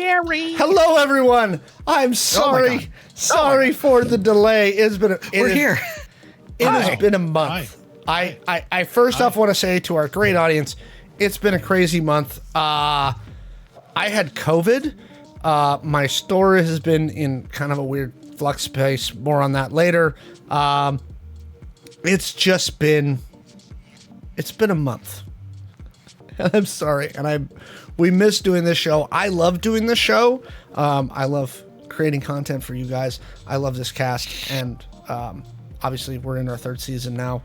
scary. Hello, everyone. I'm sorry. Sorry for the delay. We're here. It has been a month. I first off want to say to our great audience, it's been a crazy month. I had COVID. My store has been in kind of a weird flux space. More on that later. It's been a month. I'm sorry, and we miss doing this show. I love doing this show. I love creating content for you guys. I love this cast, and obviously we're in our third season now.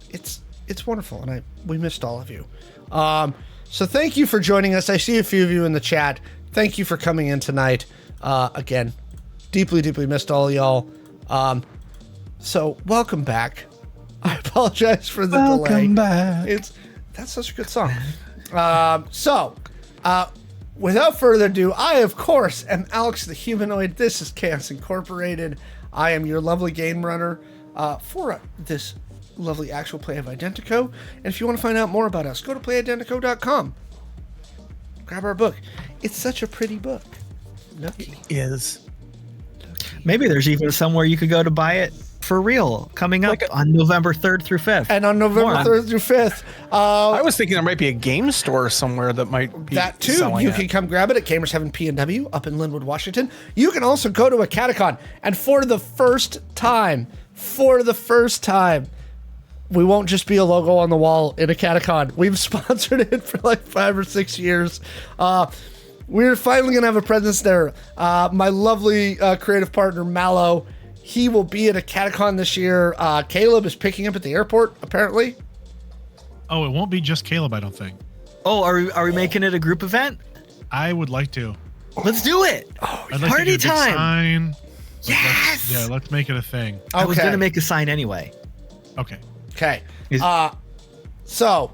It's wonderful, and we missed all of you. So thank you for joining us. I see a few of you in the chat. Thank you for coming in tonight. Again, deeply missed all y'all. So welcome back. I apologize for the delay. Welcome back. That's such a good song. Without further ado, I, of course, am Alex the Humanoid. This is Chaos Incorporated. I am your lovely game runner for this lovely actual play of Identico. And if you want to find out more about us, go to playidentico.com. Grab our book. It's such a pretty book. Nookie. It is. Maybe there's even somewhere you could go to buy it for real coming up on November 3rd through 5th. And on November 3rd through 5th. I was thinking there might be a game store somewhere that might be that too. You can come grab it at Gamers Heaven P&W up in Linwood, Washington. You can also go to a Catacon, and for the first time, we won't just be a logo on the wall in a Catacon. We've sponsored it for like 5 or 6 years. We're finally gonna have a presence there. My lovely creative partner Mallo, he will be at a Catacon this year. Caleb is picking up at the airport, apparently. Oh, it won't be just Caleb, I don't think. Oh, are we making it a group event? I would like to. Let's do it. Oh, I'd like party to do a big time. Sign. Yes. Let's make it a thing. Okay. I was gonna make a sign anyway. Okay. Okay. So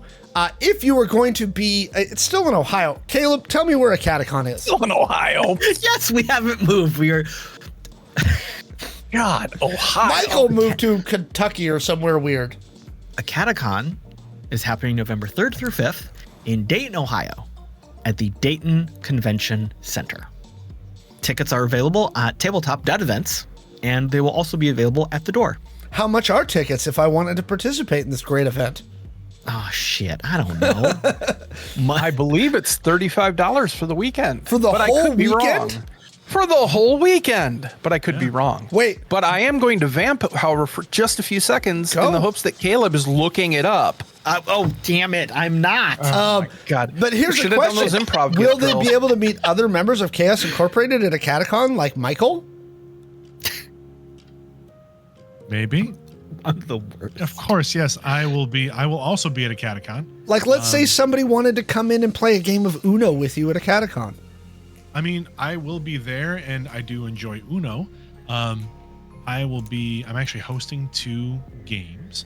if you were going to be, it's still in Ohio. Caleb, tell me where a Catacon is. Still in Ohio. Yes, we haven't moved. We are. God, Ohio. Michael moved to Kentucky or somewhere weird. A Catacon is happening November 3rd through 5th in Dayton, Ohio, at the Dayton Convention Center. Tickets are available at tabletop.events, and they will also be available at the door. How much are tickets if I wanted to participate in this great event? Oh, shit. I don't know. I believe it's $35 for the weekend. For the whole weekend? For the whole weekend, but I could be wrong. Wait. But I am going to vamp, however, for just a few seconds in the hopes that Caleb is looking it up. Oh, damn it. I'm not. Oh, my God. But here's the question. Done those improv Will they girls. be able to meet other members of Chaos Incorporated at a Catacon like Michael? Maybe. I'm the worst. Of course, yes. I will also be at a Catacon. Like, let's say somebody wanted to come in and play a game of Uno with you at a Catacon. I mean, I will be there, and I do enjoy Uno. I'm actually hosting 2 games,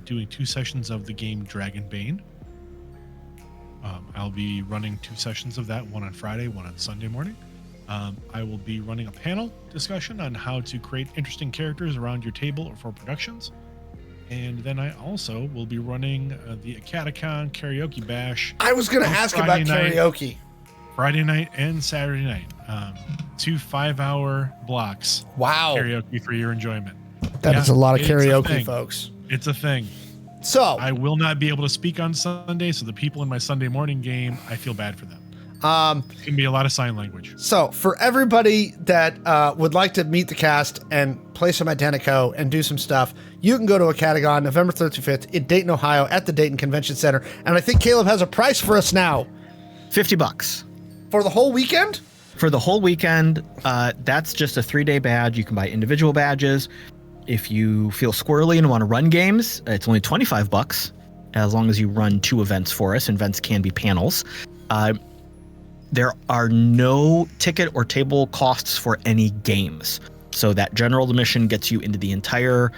doing 2 sessions of the game Dragonbane. I'll be running 2 sessions of that, one on Friday, one on Sunday morning. I will be running a panel discussion on how to create interesting characters around your table for productions. And then I also will be running the Catacon Karaoke Bash. I was going to ask about karaoke. Friday night and Saturday night. 2 5-hour blocks. Wow. Karaoke for your enjoyment. That is a lot of it's a karaoke, thing. folks. It's a thing. So I will not be able to speak on Sunday, so the people in my Sunday morning game, I feel bad for them. It's gonna be a lot of sign language. So for everybody that would like to meet the cast and play some Identico and do some stuff, you can go to a Catacon November 3rd to 5th in Dayton, Ohio at the Dayton Convention Center. And I think Caleb has a price for us now. $50. For the whole weekend? For the whole weekend, that's just a 3-day badge. You can buy individual badges. If you feel squirrely and want to run games, it's only $25 as long as you run 2 events for us. Events can be panels. There are no ticket or table costs for any games. So that general admission gets you into the entire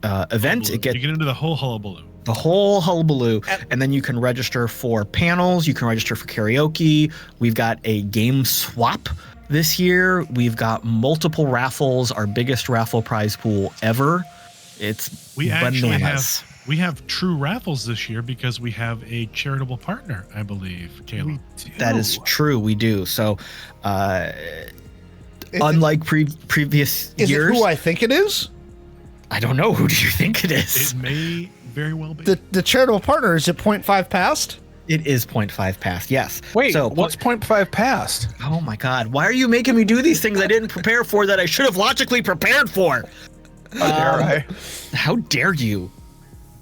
event. You get into the whole hullabaloo. The whole hullabaloo. And then you can register for panels. You can register for karaoke. We've got a game swap this year. We've got multiple raffles, our biggest raffle prize pool ever. It's We bananas. actually have We have true raffles this year because we have a charitable partner, I believe, Kaylee. That is true. We do. So, unlike previous Is years, it who I think it is? I don't know. Who do you think it is? It may very well be. The charitable partner, is it 0.5 past? It is 0.5 past. Yes. Wait, So what's 0.5 past? Oh my God! Why are you making me do these things I didn't prepare for that I should have logically prepared for? How dare I? How dare you?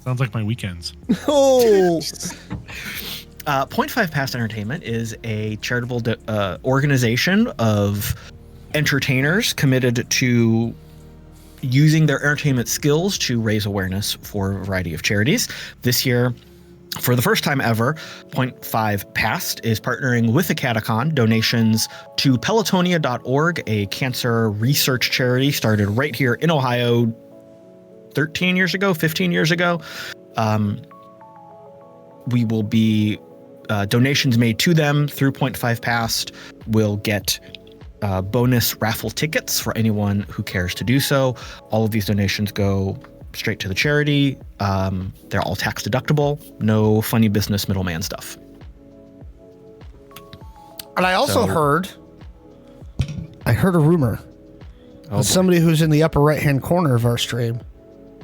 Sounds like my weekends. Oh, 0.5 Past Entertainment is a charitable organization of entertainers committed to using their entertainment skills to raise awareness for a variety of charities. This year, for the first time ever, 0.5 Past is partnering with the Catacon. Donations to pelotonia.org, a cancer research charity started right here in Ohio 15 years ago. We will be donations made to them through 0.5 Past will get bonus raffle tickets for anyone who cares to do so. All of these donations go straight to the charity. They're all tax deductible. No funny business middleman stuff. and I also heard a rumor. Oh, Somebody who's in the upper right-hand corner of our stream,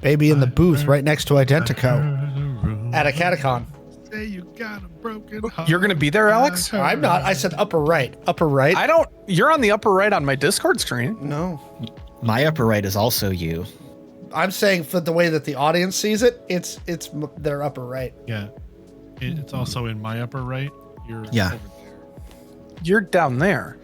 maybe in the booth right next to Identico at a Catacon. Say you got a broken heart. You're gonna be there, Alex? I'm not. I said upper right. Upper right. I don't. You're on the upper right on my Discord screen. No. my upper right is also you. I'm saying for the way that the audience sees it, it's their upper right. Yeah. It's also in my upper right. You're Yeah. over there. You're down there.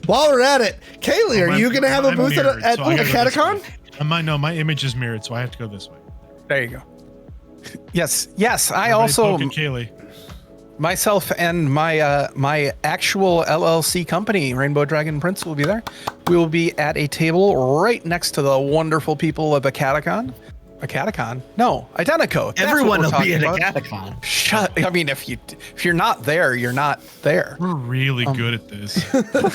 While we're at it, Kaylee, are you going to have a I'm booth mirrored, at so I a gotta go this Catacon? way. No, my image is mirrored, so I have to go this way. There you go. Yes. I Everybody also poke at Kaylee. myself and my my actual LLC company, Rainbow Dragon Prince, will be there. We will be at a table right next to the wonderful people of a Catacon. A Catacon? No, Identico. That's Everyone what we're will be in a talking about. Catacon. Shut. I mean, if you're not there, you're not there. We're really good at this.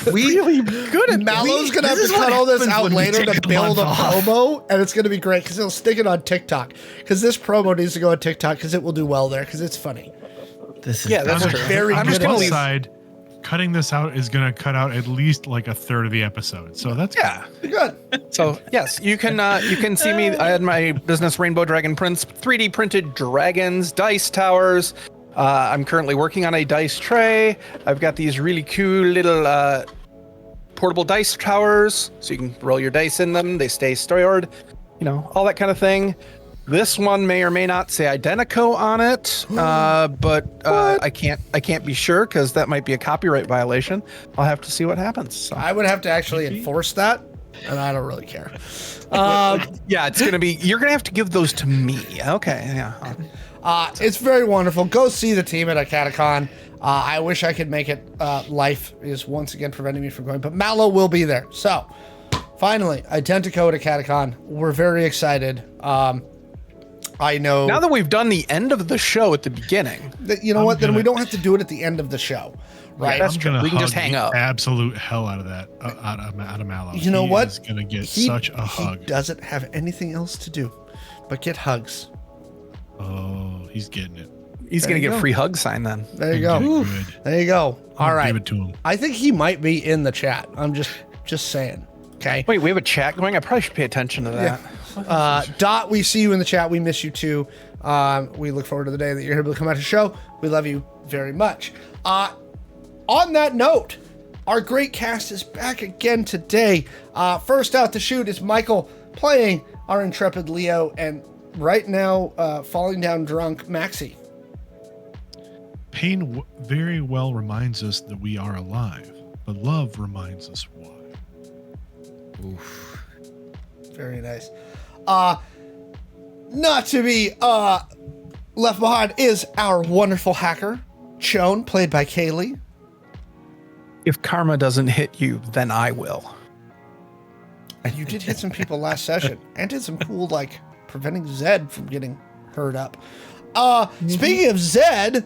Really good at Mallo's going to have this to is what cut all this happens out when we later take to a build a month off. promo, and it's going to be great because he'll stick it on TikTok. Because this promo needs to go on TikTok because it will do well there because it's funny. This is Yeah, that's I'm true. very I'm good just at gonna this. leave. side, cutting this out is going to cut out at least like a third of the episode. So that's Yeah. Good. So yes, you can see me. I had my business Rainbow Dragon Prince, 3D printed dragons, dice towers. I'm currently working on a dice tray. I've got these really cool little portable dice towers, so you can roll your dice in them. They stay stored, all that kind of thing. This one may or may not say Identico on it, but I can't be sure because that might be a copyright violation. I'll have to see what happens. So. I would have to actually enforce that, and I don't really care. Yeah, it's gonna be. You're gonna have to give those to me. Okay. Yeah. It's very wonderful. Go see the team at a Catacon. I wish I could make it. Life is once again preventing me from going, but Mallo will be there. So, finally, Identico at a Catacon. We're very excited. I know. Now that we've done the end of the show at the beginning, You know I'm what? Then we gonna- don't have to do it at the end of the show, right? that's I'm true. gonna We can just hug hang the up. absolute hell out of that, out of Mallo. You know He what? is gonna get He- such a He hug. doesn't have anything else to do but get hugs. Oh, he's getting it. he's There gonna you get go. a free hug sign then. There you He's go. getting good. There you go. All right. Give it to him. I think he might be in the chat. I'm just saying. Okay. Wait, we have a chat going. I probably should pay attention to that. Dot, we see you in the chat. We miss you too. We look forward to the day that you're able to come out to the show. We love you very much. On that note, our great cast is back again today. First out to shoot is Michael playing our intrepid Leo, and right now falling down drunk Maxi. Pain very well reminds us that we are alive, but love reminds us why. Oof. Very nice. Not to be left behind is our wonderful hacker, Shawn, played by Kaylee. If karma doesn't hit you, then I will. And you did hit some people last session and did some cool, preventing Zed from getting hurt up. Speaking of Zed,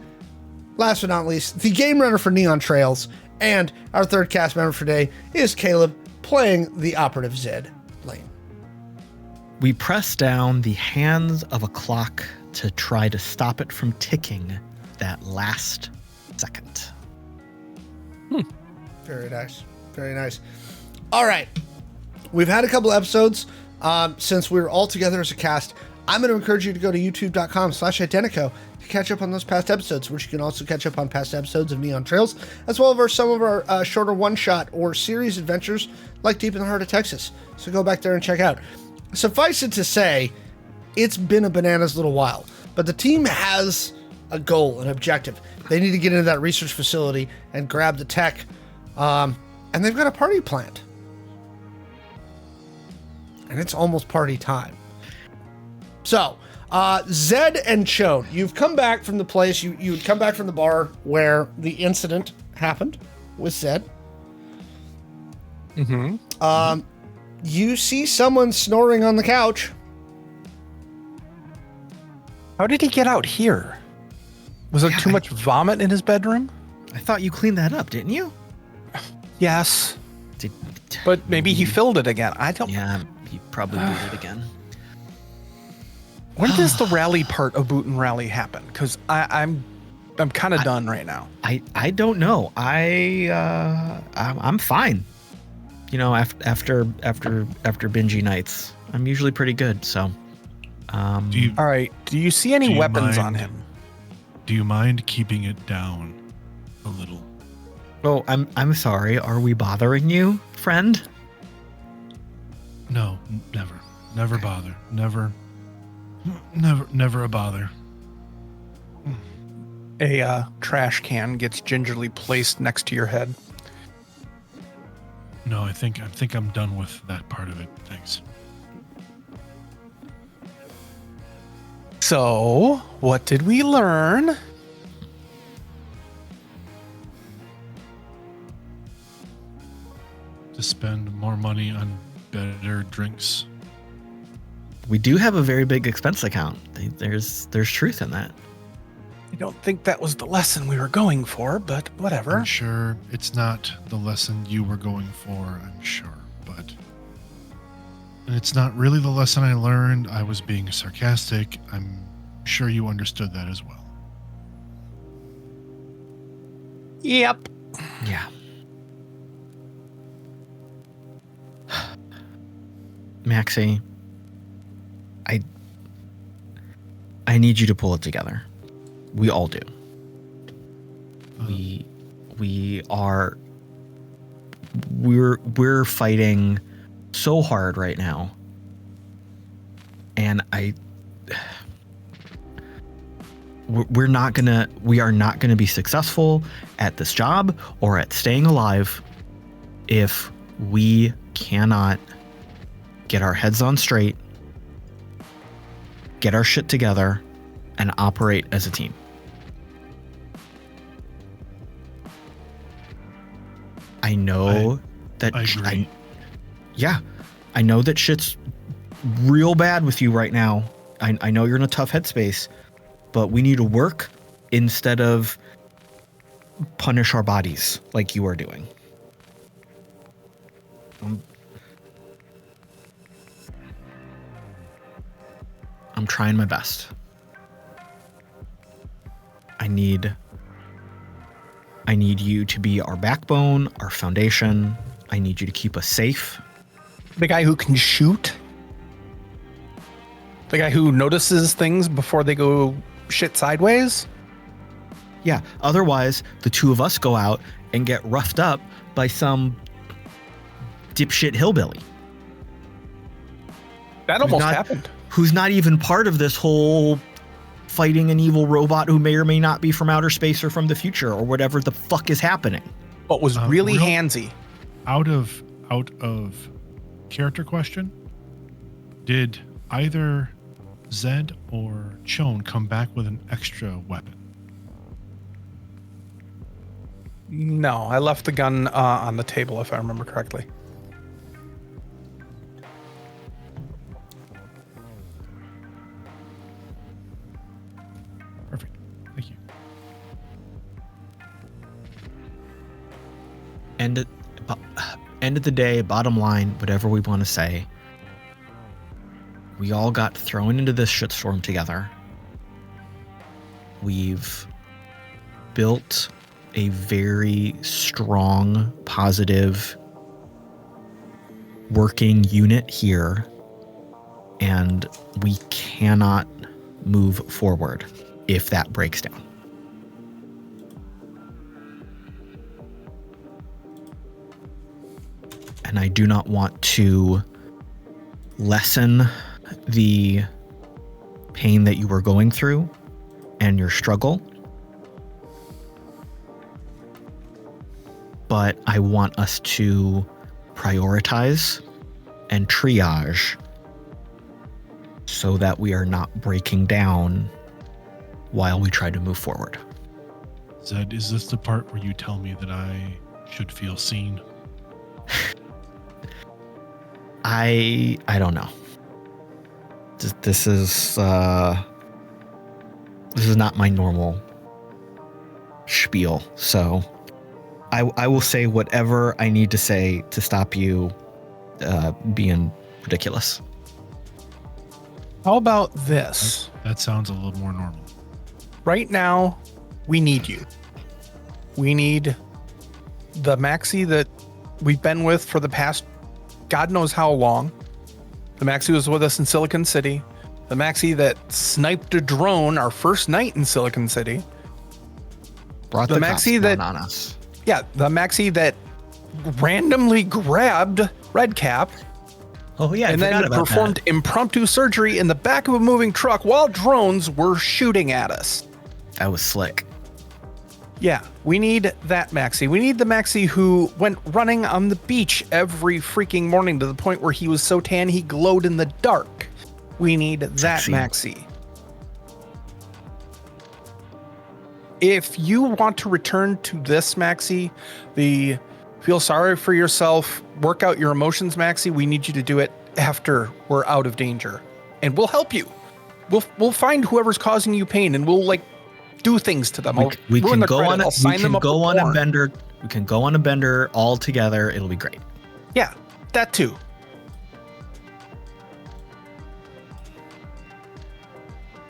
last but not least, the game runner for Neon Trails, and our third cast member for today is Caleb, playing the operative Zed lane. We press down the hands of a clock to try to stop it from ticking that last second. Very nice. Very nice. All right. We've had a couple episodes since we were all together as a cast. I'm going to encourage you to go to youtube.com/IDENTECO to catch up on those past episodes, which you can also catch up on past episodes of Neon Trails, as well as some of our shorter one-shot or series adventures like Deep in the Heart of Texas. So go back there and check out. Suffice it to say, it's been a bananas little while, but the team has a goal, an objective. They need to get into that research facility and grab the tech, and they've got a party planned. And it's almost party time. So, Zed and Chode, you've come back from the place, you'd come back from the bar where the incident happened with Zed. Mm-hmm. You see someone snoring on the couch. How did he get out here? Was there too much vomit in his bedroom? I thought you cleaned that up, didn't you? Yes. But maybe he filled it again. I don't. Yeah, he probably did it again. When does the rally part of Boot and Rally happen? Because I'm kind of done right now. I don't know. I'm fine. You know, after bingy nights, I'm usually pretty good. So, all right. Do you see any weapons on him? Do you mind keeping it down a little? Oh, I'm sorry. Are we bothering you, friend? No, never. Never bother. Never a bother. A trash can gets gingerly placed next to your head. No, I think I'm done with that part of it. Thanks. So, what did we learn? To spend more money on better drinks. We do have a very big expense account. There's truth in that. I don't think that was the lesson we were going for, but whatever. I'm sure it's not the lesson you were going for, I'm sure, but... And it's not really the lesson I learned. I was being sarcastic. I'm sure you understood that as well. Yep. Yeah. Maxi, I need you to pull it together. We all do. We're fighting so hard right now. And we are not gonna be successful at this job or at staying alive if we cannot get our heads on straight, get our shit together, and operate as a team. I know that I agree. I know that shit's real bad with you right now. I know you're in a tough headspace, but we need to work instead of punish our bodies like you are doing. I'm trying my best. I need you to be our backbone, our foundation. I need you to keep us safe. The guy who can shoot? The guy who notices things before they go shit sideways? Yeah, otherwise the two of us go out and get roughed up by some dipshit hillbilly. That almost happened. Who's not even part of this whole fighting an evil robot who may or may not be from outer space or from the future or whatever the fuck is happening. But was really handsy. Out of character question, did either Zed or Chone come back with an extra weapon? No, I left the gun on the table, if I remember correctly. Perfect. Thank you. End of the day, bottom line, whatever we want to say, We all got thrown into this shitstorm together. We've built a very strong, positive, working unit here, and we cannot move forward if that breaks down. And I do not want to lessen the pain that you were going through and your struggle, but I want us to prioritize and triage so that we are not breaking down while we try to move forward. Zed, is this the part where you tell me that I should feel seen? I don't know. This is not my normal spiel, so I will say whatever I need to say to stop you being ridiculous. How about this? That sounds a little more normal. Right now, we need you. We need the Maxi that we've been with for the past God knows how long. The Maxi was with us in Silicon City. The Maxi that sniped a drone our first night in Silicon City. Brought the the Maxi cops that down on us. Yeah, the Maxi that randomly grabbed Redcap Oh yeah, and then performed impromptu surgery in the back of a moving truck while drones were shooting at us. That was slick. Yeah, we need that Maxi. We need the Maxi who went running on the beach every freaking morning to the point where he was so tan he glowed in the dark. We need that Maxi. If you want to return to this Maxi, the feel sorry for yourself, work out your emotions Maxi, we need you to do it after we're out of danger. And we'll help you. We'll find whoever's causing you pain and we'll do things to them. We can go on a bender. We can go on a bender all together. It'll be great. Yeah, that too.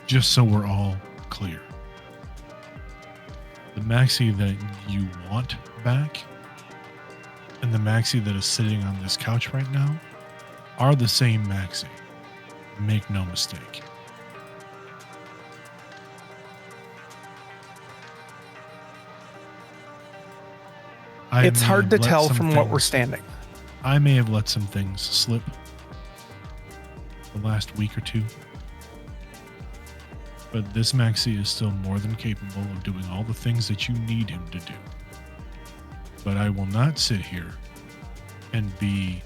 Just so we're all clear. The Maxi that you want back and the Maxi that is sitting on this couch right now are the same Maxi. Make no mistake. It's hard to tell from what we're standing. I may have let some things slip the last week or two. But this Maxi is still more than capable of doing all the things that you need him to do. But I will not sit here and be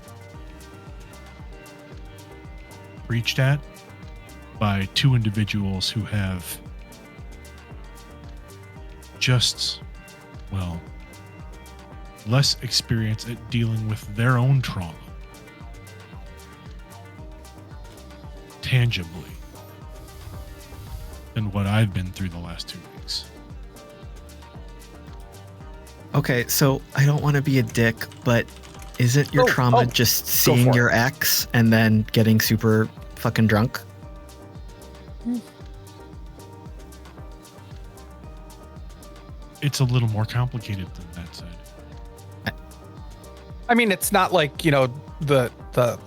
preached at by two individuals who have just, well, less experience at dealing with their own trauma tangibly than what I've been through the last 2 weeks. Okay, so I don't want to be a dick, but isn't your trauma just seeing your ex and then getting super fucking drunk? It's a little more complicated than that said. I mean, it's not like, the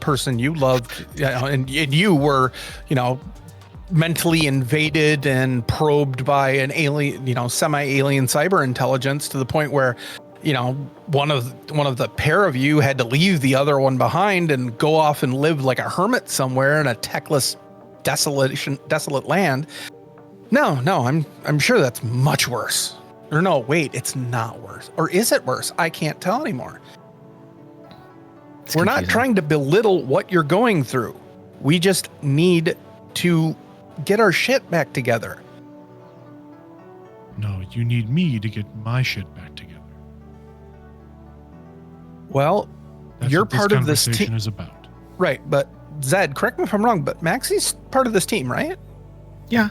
person you loved and you were, mentally invaded and probed by an alien, semi-alien cyber intelligence to the point where, one of the pair of you had to leave the other one behind and go off and live like a hermit somewhere in a techless, desolate land. No, I'm sure that's much worse. Or no, wait, it's not worse. Or is it worse? I can't tell anymore. We're not trying to belittle what you're going through. We just need to get our shit back together. No, you need me to get my shit back together. Well, you're part of this team. Is about. Right, but Zed, correct me if I'm wrong, but Maxi's part of this team, right? Yeah.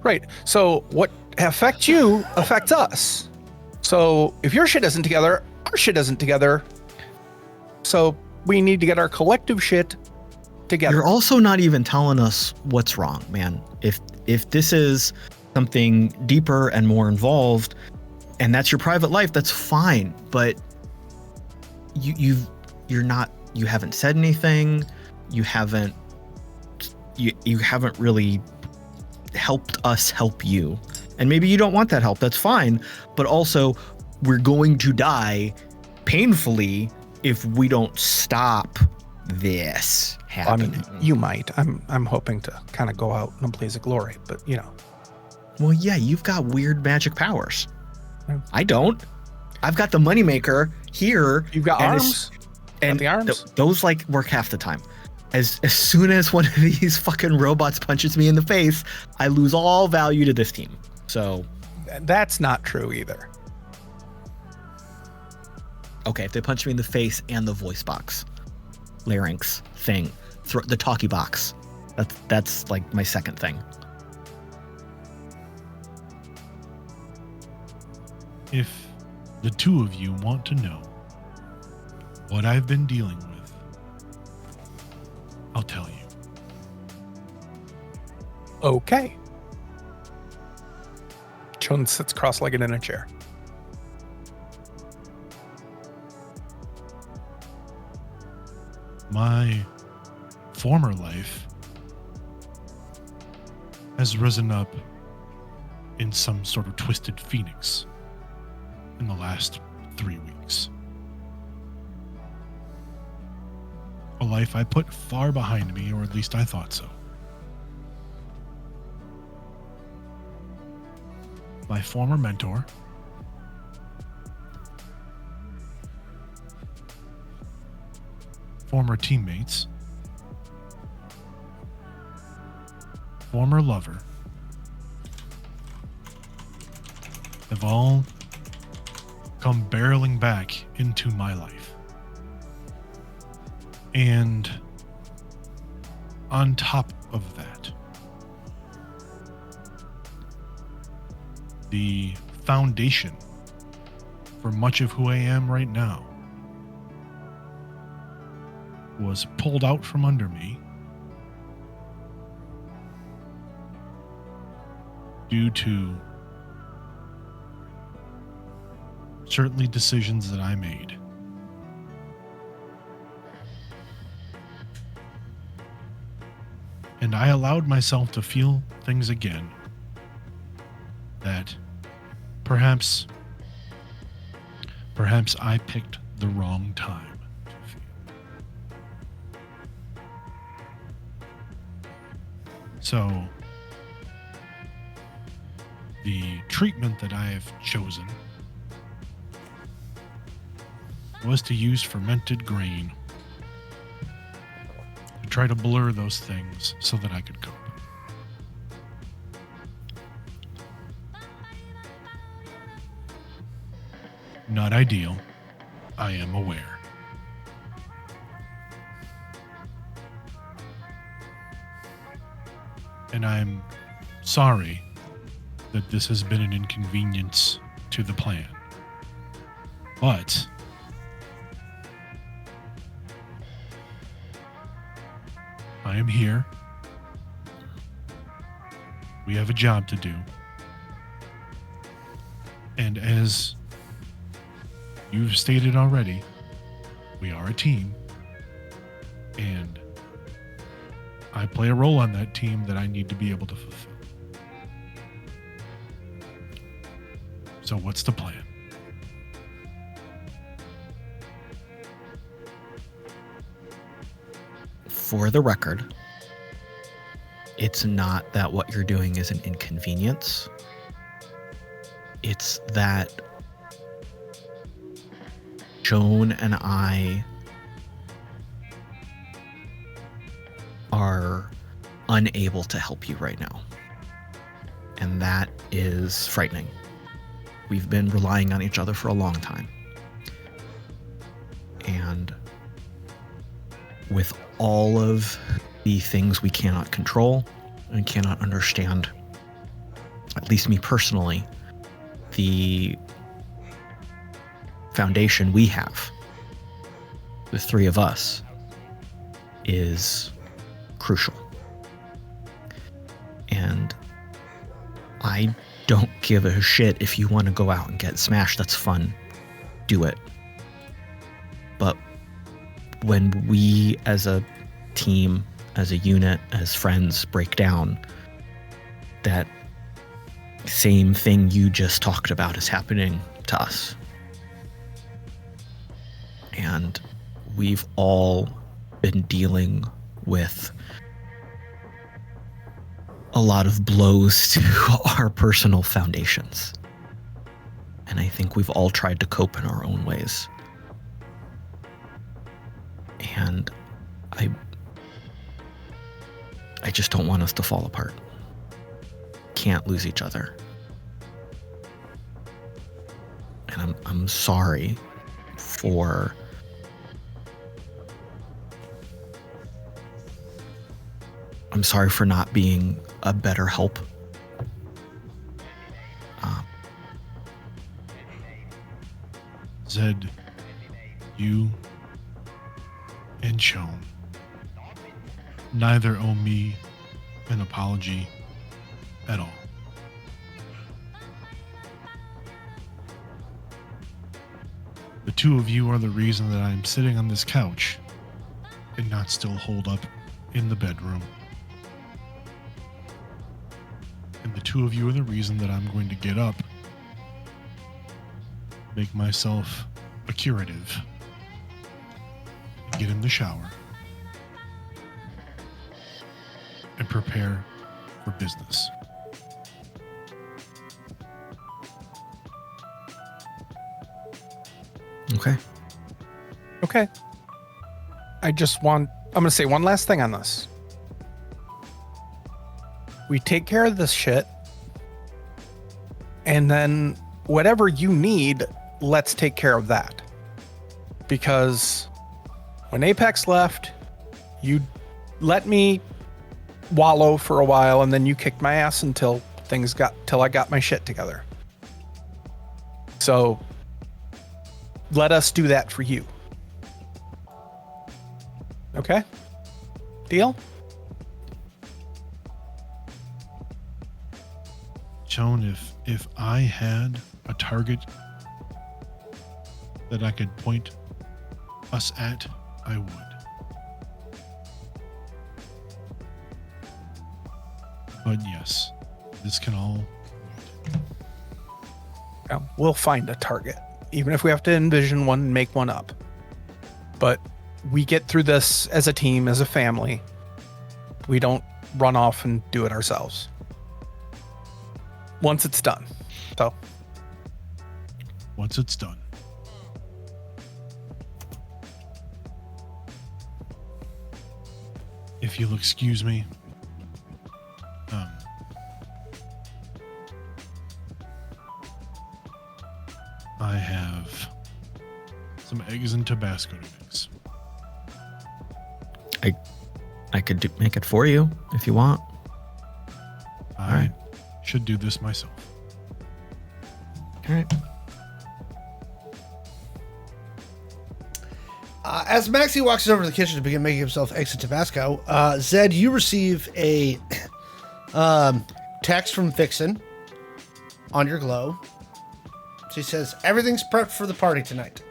Right. So what affects you affects us. So if your shit isn't together, our shit isn't together. So we need to get our collective shit together. You're also not even telling us what's wrong, man. If this is something deeper and more involved, and that's your private life, that's fine. But you haven't said anything. You haven't really helped us help you. And maybe you don't want that help. That's fine. But also, we're going to die painfully if we don't stop this happening. I mean, you might. I'm hoping to kind of go out in a blaze of glory, but you know. Well, yeah, you've got weird magic powers. Yeah. I don't. I've got the moneymaker here. You've got and arms. And the arms. Those like work half the time. As soon as one of these fucking robots punches me in the face, I lose all value to this team. So That's not true either. okay, if they punch me in the face and the voice box, larynx thing, the talkie box, that's like my second thing. If the two of you want to know what I've been dealing with, I'll tell you. Okay. Shawn sits cross-legged in a chair. My former life has risen up in some sort of twisted phoenix in the last 3 weeks. A life I put far behind me, or at least I thought so. My former mentor, former teammates, former lover, have all come barreling back into my life. And on top of that, the foundation for much of who I am right now was pulled out from under me due to certainly decisions that I made. And I allowed myself to feel things again that perhaps I picked the wrong time to feel. So the treatment that I have chosen was to use fermented grain to try to blur those things so that I could cope. Not ideal, I am aware. And I'm sorry that this has been an inconvenience to the plan. But I am here. We have a job to do. And as you've stated already, we are a team. And I play a role on that team that I need to be able to fulfill. So what's the plan? For the record, it's not that what you're doing is an inconvenience. It's that Shawn and I are unable to help you right now. And that is frightening. We've been relying on each other for a long time. And with all of the things we cannot control and cannot understand, at least me personally, the foundation we have, the three of us, is crucial. And I don't give a shit if you want to go out and get smashed. That's fun. Do it. But when we as a team, as a unit, as friends break down, that same thing you just talked about is happening to us. And we've all been dealing with a lot of blows to our personal foundations. And I think we've all tried to cope in our own ways. And I just don't want us to fall apart. Can't lose each other. And I'm sorry for not being a better help. Zed, you and Shawn neither owe me an apology at all. The two of you are the reason that I'm sitting on this couch and not still holed up in the bedroom. And the two of you are the reason that I'm going to get up, make myself a curative, get in the shower, and prepare for business. Okay. Okay. I'm going to say one last thing on this. We take care of this shit, and then whatever you need, let's take care of that. Because when Apex left, you let me wallow for a while, and then you kicked my ass till I got my shit together. So let us do that for you. Okay? Deal? Shawn, if I had a target that I could point us at, I would. But yes, this can all wait. Yeah, we'll find a target, even if we have to envision one and make one up. But we get through this as a team, as a family. We don't run off and do it ourselves. Once it's done. So. Once it's done. If you'll excuse me, I have some eggs and Tabasco to mix. I could make it for you if you want. I should do this myself. All right. As Maxi walks over to the kitchen to begin making himself eggs and Tabasco, Zed, you receive a text from Vixen on your glow. She says, everything's prepped for the party tonight.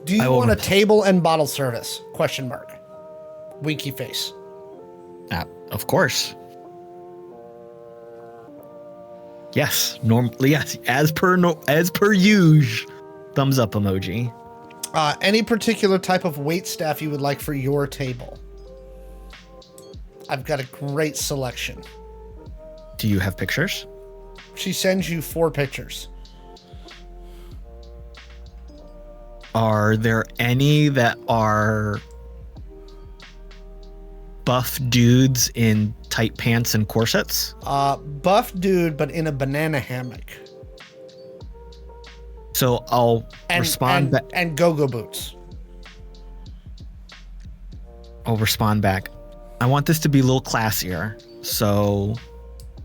Do you want a table and bottle service? Question mark. Winky face. Of course. Yes, normally yes, as per usual. Thumbs up emoji. Any particular type of wait staff you would like for your table? I've got a great selection. Do you have pictures? She sends you 4 pictures. Are there any that are buff dudes in tight pants and corsets? Buff dude, but in a banana hammock. So I'll respond back. And go-go boots. I'll respond back. I want this to be a little classier. So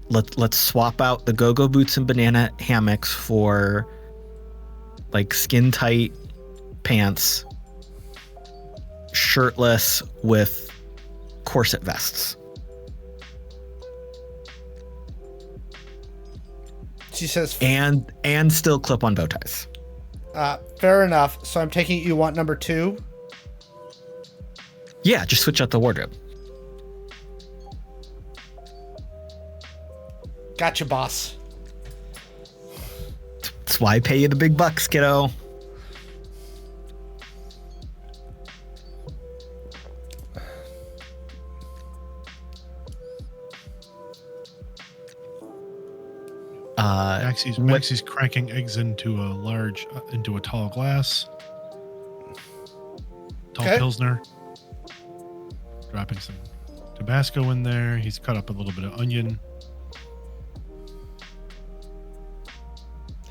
let's swap out the go-go boots and banana hammocks for like skin tight pants shirtless with corset vests. She says, And still clip-on bow ties. fair enough. So I'm taking it you want number 2? Yeah, just switch out the wardrobe. Gotcha, boss. That's why I pay you the big bucks, kiddo. Maxi's cracking eggs into a tall glass. Tall Okay. Pilsner. Dropping some Tabasco in there. He's cut up a little bit of onion.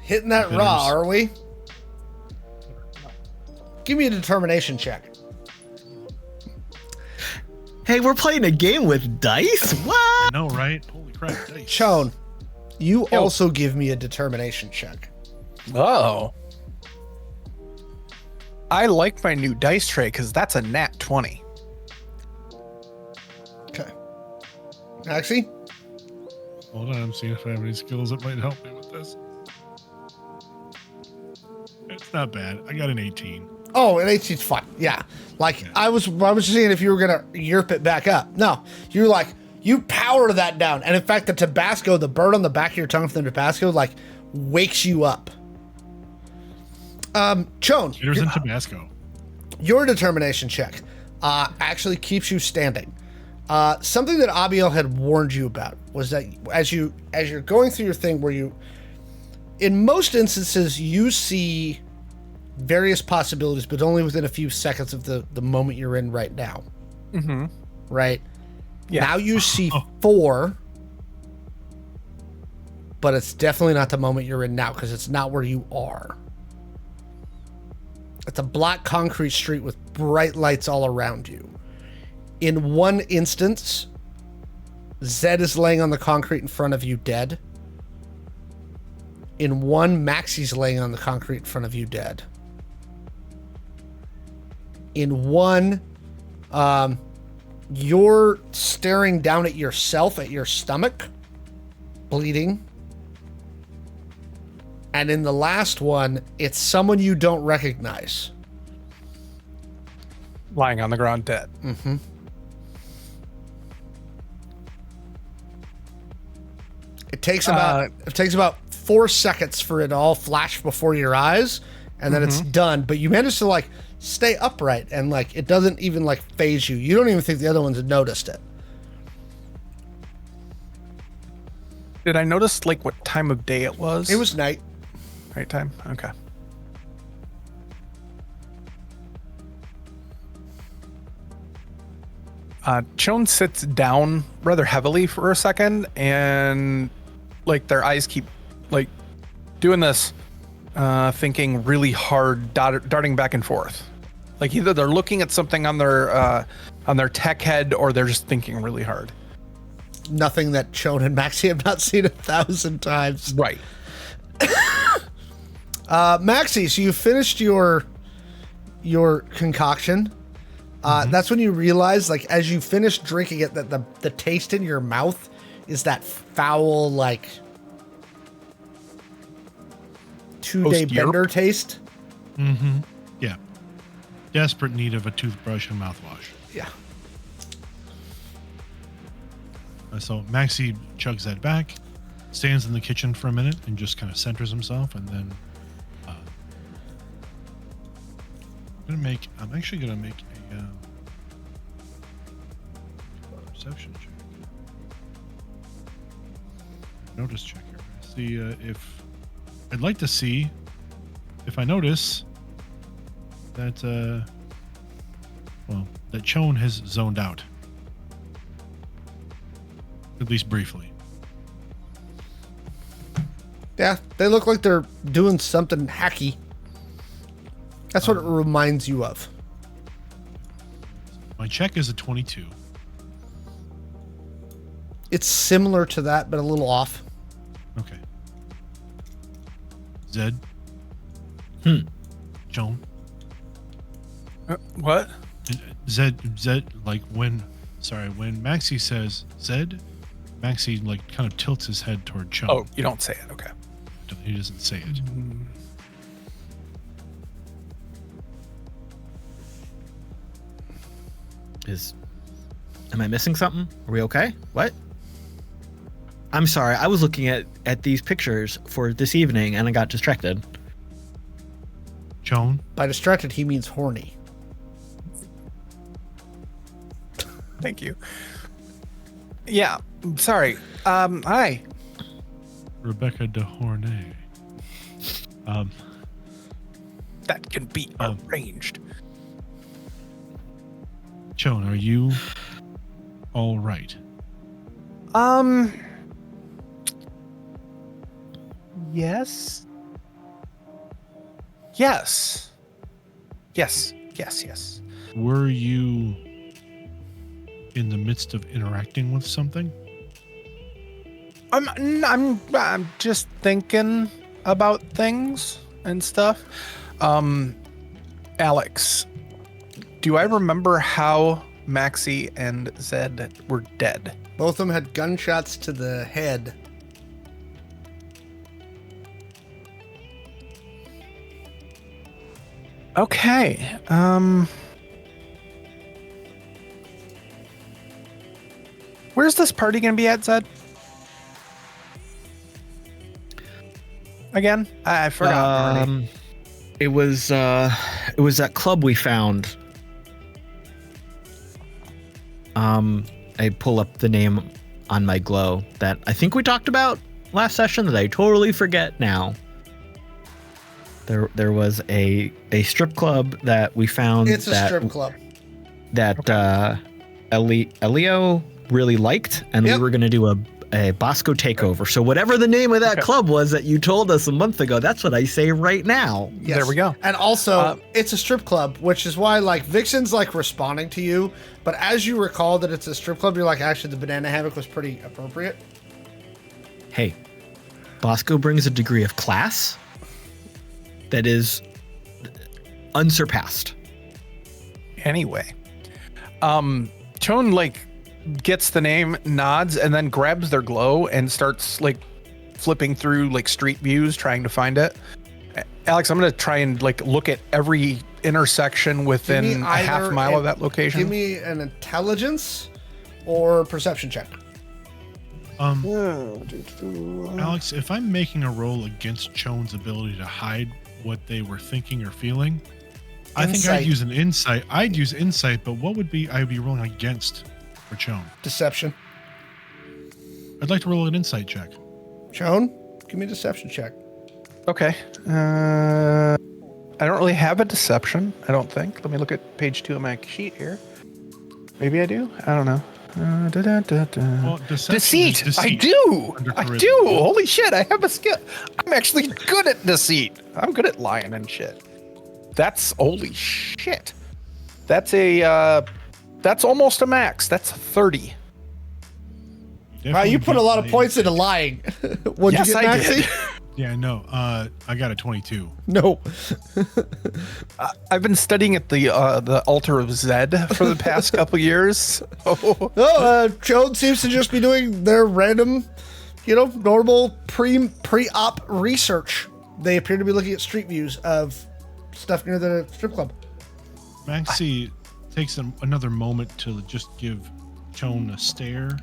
Hitting that Bitters. raw, are we? Give me a determination check. Hey, we're playing a game with dice? I What? know, right? Holy crap. Dice. Shawn, you also give me a determination check. Oh. I like my new dice tray because that's a nat 20. Okay. Maxi? Hold on, I'm seeing if I have any skills that might help me with this. It's not bad. I got an 18. Oh, an 18's fine. Yeah. Like, I was seeing if you were going to yerp it back up. No. You're like, you power that down. And in fact, the Tabasco, the burn on the back of your tongue from the Tabasco, like, wakes you up. Shawn, Jitters and Tabasco. your determination check actually keeps you standing. Something that Abiel had warned you about was that as you're going through your thing where you, in most instances, you see various possibilities, but only within a few seconds of the moment you're in right now. Mm-hmm. Right? Yeah. Now you see 4, but it's definitely not the moment you're in now because it's not where you are. It's a black concrete street with bright lights all around you. In one instance, Zed is laying on the concrete in front of you dead. In one, Maxi's laying on the concrete in front of you dead. In one, you're staring down at yourself, at your stomach, bleeding. And in the last one, it's someone you don't recognize. Lying on the ground dead. Mm-hmm. It takes about 4 seconds for it all flash before your eyes, and then it's done. But you manage to like stay upright, and like it doesn't even like phase you. You don't even think the other ones have noticed it. Did I notice like what time of day it was? It was night. Right time? Okay. Chone sits down rather heavily for a second, and like their eyes keep like doing this, thinking really hard, darting back and forth. Like either they're looking at something on their tech head, or they're just thinking really hard. Nothing that Shawn and Maxi have not seen 1,000 times. Right. Maxi, so you finished your concoction. That's when you realize, like, as you finish drinking it, that the taste in your mouth is that foul, like, 2-day bender taste. Mm-hmm. Yeah. Desperate need of a toothbrush and mouthwash. Yeah. So Maxi chugs that back, stands in the kitchen for a minute, and just kind of centers himself, and then I'm actually gonna make a perception check. Notice check here. See if I'd like to see if I notice that that Chone has zoned out. At least briefly. Yeah, they look like they're doing something hacky. That's what it reminds you of. My check is a 22. It's similar to that, but a little off. Okay. Zed. Chone. What? Zed, like when Maxi says Zed, Maxi like kind of tilts his head toward Chum. Oh, you don't say it. Okay. He doesn't say it. Am I missing something? Are we okay? What? I'm sorry. I was looking at these pictures for this evening and I got distracted. Joan? By distracted, he means horny. Thank you. Yeah. Sorry. Hi. Rebecca de Hornay. That can be arranged. Joan, are you all right? Yes. Yes. Yes. Yes. Yes. Were you in the midst of interacting with something? I'm just thinking about things and stuff. Alex, do I remember how Maxi and Zed were dead? Both of them had gunshots to the head. Okay. Where's this party gonna be at, Zed? Again? I forgot already. It was that club we found. I pull up the name on my glow that I think we talked about last session that I totally forget now. There was a strip club that we found. It's a strip club that Elio really liked, and we were going to do a Bosco takeover. So whatever the name of that club was that you told us a month ago, that's what I say right now. Yes. There we go. And also, it's a strip club, which is why like Vixen's like responding to you. But as you recall that it's a strip club, you're like, actually, the banana hammock was pretty appropriate. Hey, Bosco brings a degree of class that is unsurpassed. Anyway, Chone like gets the name, nods, and then grabs their glow and starts like flipping through like street views trying to find it. Alex, I'm gonna try and like look at every intersection within a half mile of that location. Give me an intelligence or perception check. Alex, if I'm making a roll against Chone's ability to hide what they were thinking or feeling, I think I'd use an insight. I'd use insight, but what would be I'd be rolling against for Chone? Deception. I'd like to roll an insight check. Chone, give me a deception check. Okay. I don't really have a deception, I don't think. Let me look at page 2 of my sheet here. Maybe I do. I don't know. Well, Deceit. I do. Holy shit! I have a skill. I'm actually good at deceit. I'm good at lying and shit. That's holy shit. That's that's almost a max. That's 30. Wow, you put a lot of points into lying. What'd you get, Maxi? Did. Yeah, no. I got a 22. No. I've been studying at the altar of Zed for the past couple years. Chone seems to just be doing their random, normal pre-op research. They appear to be looking at street views of stuff near the strip club. Maxi takes another moment to just give Chone a stare,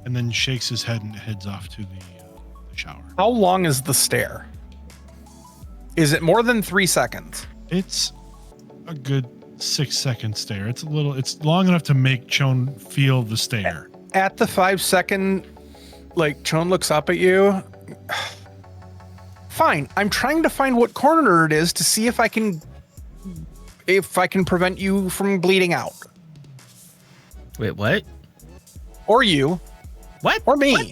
and then shakes his head and heads off to the shower. How long is the stare? Is it more than 3 seconds? It's a good 6-second stare. It's long enough to make Chone feel the stare. At the 5-second, like Chone looks up at you. Fine. I'm trying to find what corner it is to see if I can prevent you from bleeding out. Wait, what? Or you. What? Or me. What?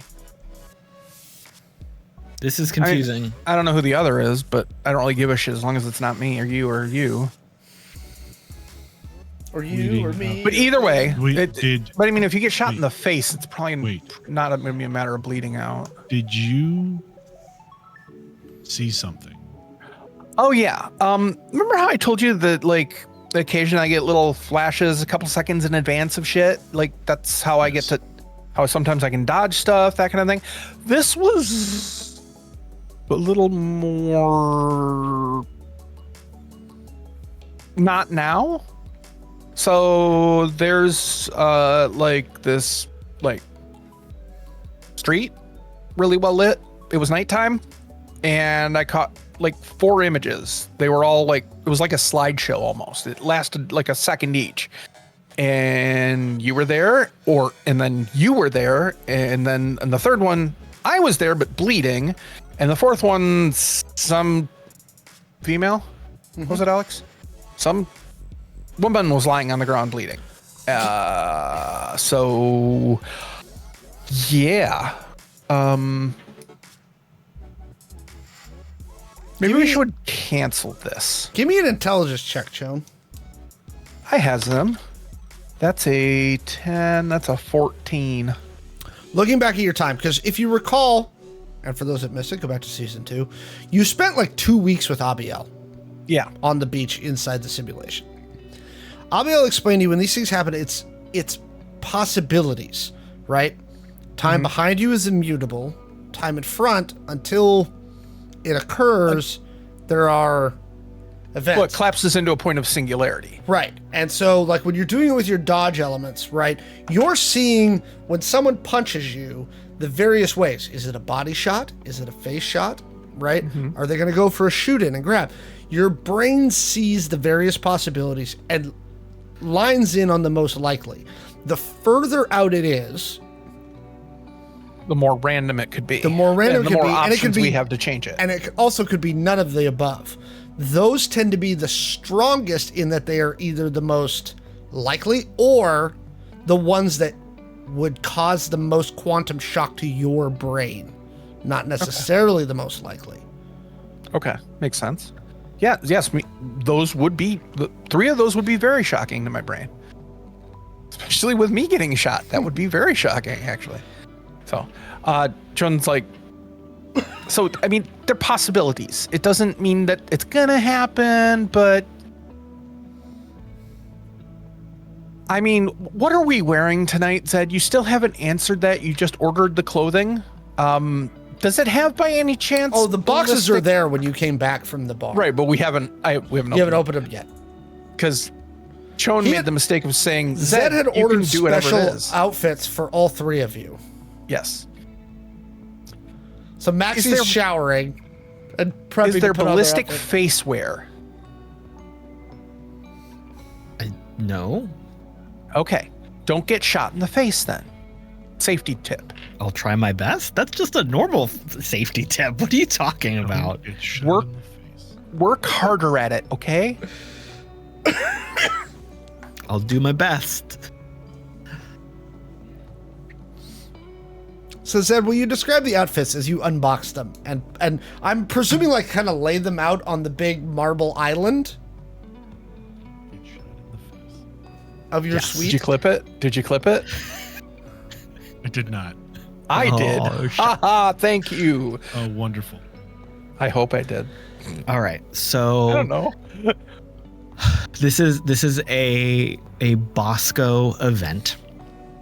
This is confusing. I don't know who the other is, but I don't really give a shit as long as it's not me or you or you. Or you or me. But either way, but I mean, if you get shot in the face, it's probably not going to be a matter of bleeding out. Did you see something? Oh yeah. Remember how I told you that like occasionally I get little flashes a couple seconds in advance of shit. Like that's how I get to, how sometimes I can dodge stuff, that kind of thing. This was a little more not now. So there's like this like street really well lit. It was nighttime and I caught like 4 images. They were all like, it was like a slideshow almost. It lasted like a second each. And you were there, and then you were there, and then the third one, I was there but bleeding, and the fourth one, some female, was it Alex? Some woman was lying on the ground bleeding. So yeah, maybe we should cancel this. Give me an intelligence check, Shawn. I has them. That's a 10. That's a 14. Looking back at your time, because if you recall, and for those that missed it, go back to season 2, you spent like 2 weeks with Abiel. Yeah. On the beach inside the simulation. Abiel explained to you when these things happen, it's possibilities, right? Time behind you is immutable. Time in front, until it occurs, there are events. Well, it collapses into a point of singularity. Right. And so, like, when you're doing it with your dodge elements, right, you're seeing when someone punches you the various ways. Is it a body shot? Is it a face shot? Right? Are they going to go for a shoot in and grab? Your brain sees the various possibilities and lines in on the most likely. The further out it is, the more random it could be. The more random and it the could more be, options and it could be, we have to change it. And it also could be none of the above. Those tend to be the strongest in that they are either the most likely or the ones that would cause the most quantum shock to your brain. Not necessarily the most likely. Okay, makes sense. Yeah, yes, those would be, 3 of those would be very shocking to my brain. Especially with me getting shot. That would be very shocking, actually. So, John's like, so, I mean, they're possibilities. It doesn't mean that it's gonna happen, but I mean, what are we wearing tonight, Zed? You still haven't answered that. You just ordered the clothing. Does it have by any chance? Oh, the boxes are there when you came back from the bar. Right, but we haven't opened them yet. Because Shawn made the mistake of saying Zed had ordered do whatever it special is. outfits for all 3 of you. Yes. So Maxi's showering and prepping Is there to put on ballistic their outfit. face wear? No. Okay. Don't get shot in the face then. Safety tip. I'll try my best. That's just a normal safety tip. What are you talking about? It's shot Work- in the face. Work harder at it, okay? I'll do my best. So Zed, will you describe the outfits as you unbox them? And I'm presuming like kind of lay them out on the big marble island Get shot in the face. of your Yes. Did you suite. clip it? Did you clip it? I did not. I did. Oh, Haha, thank you. Oh, wonderful. I hope I did. All right. So I don't know. this is a Bosco event.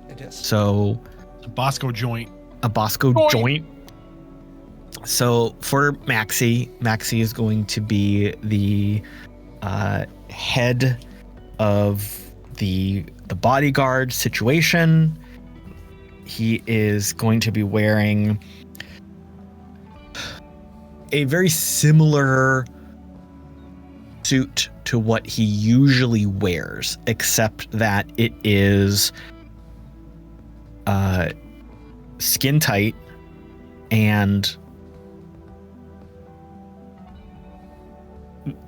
It is. So It's a Bosco joint. a Bosco joint. So for Maxi is going to be the head of the bodyguard situation. He is going to be wearing a very similar suit to what he usually wears, except that it is skin tight and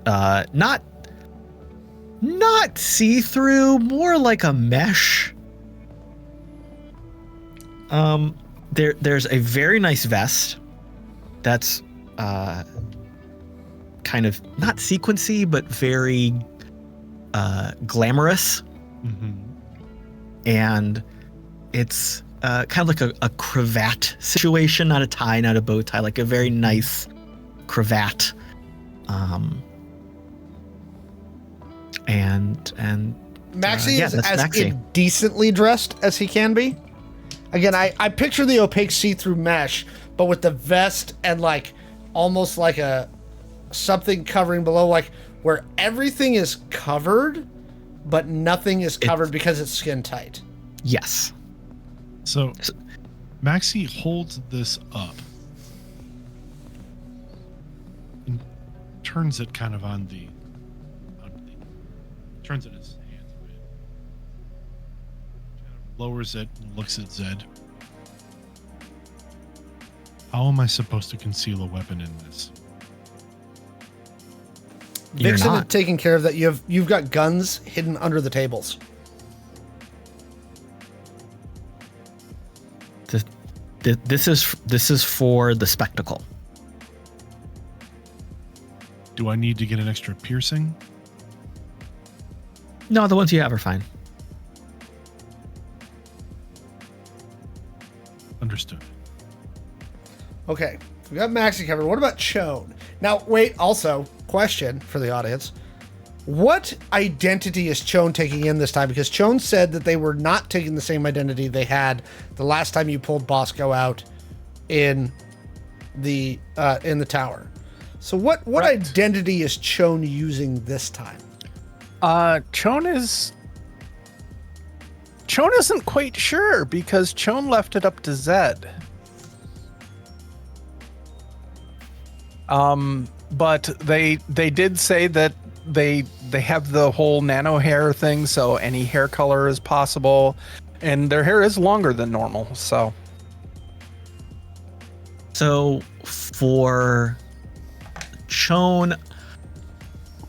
not see-through, more like a mesh. There's a very nice vest that's kind of not sequency, but very glamorous. And it's kind of like a cravat situation, not a tie, not a bow tie, like a very nice cravat And Maxi yeah, is that's as Maxi. indecently dressed as he can be. Again, I picture the opaque see-through mesh, but with the vest and like almost like a something covering below, like where everything is covered, but nothing is covered because it's skin tight. Yes. So Maxi holds this up and turns it kind of turns it in his hands. Right? Kind of lowers it and looks at Zed. How am I supposed to conceal a weapon in this? You're Vixen is not. taking care of that. You've got guns hidden under the tables. This is for the spectacle. Do I need to get an extra piercing? No, the ones you have are fine. Understood. Okay, we got Maxi covered. What about Chone? Now, wait, also, question for the audience. What identity is Chone taking in this time? Because Chone said that they were not taking the same identity they had the last time you pulled Bosco out in the tower. So what Right. identity is Chone using this time? Chone isn't quite sure because Chone left it up to Zed. But they did say that they have the whole nano hair thing, so any hair color is possible, and their hair is longer than normal. So For Chone,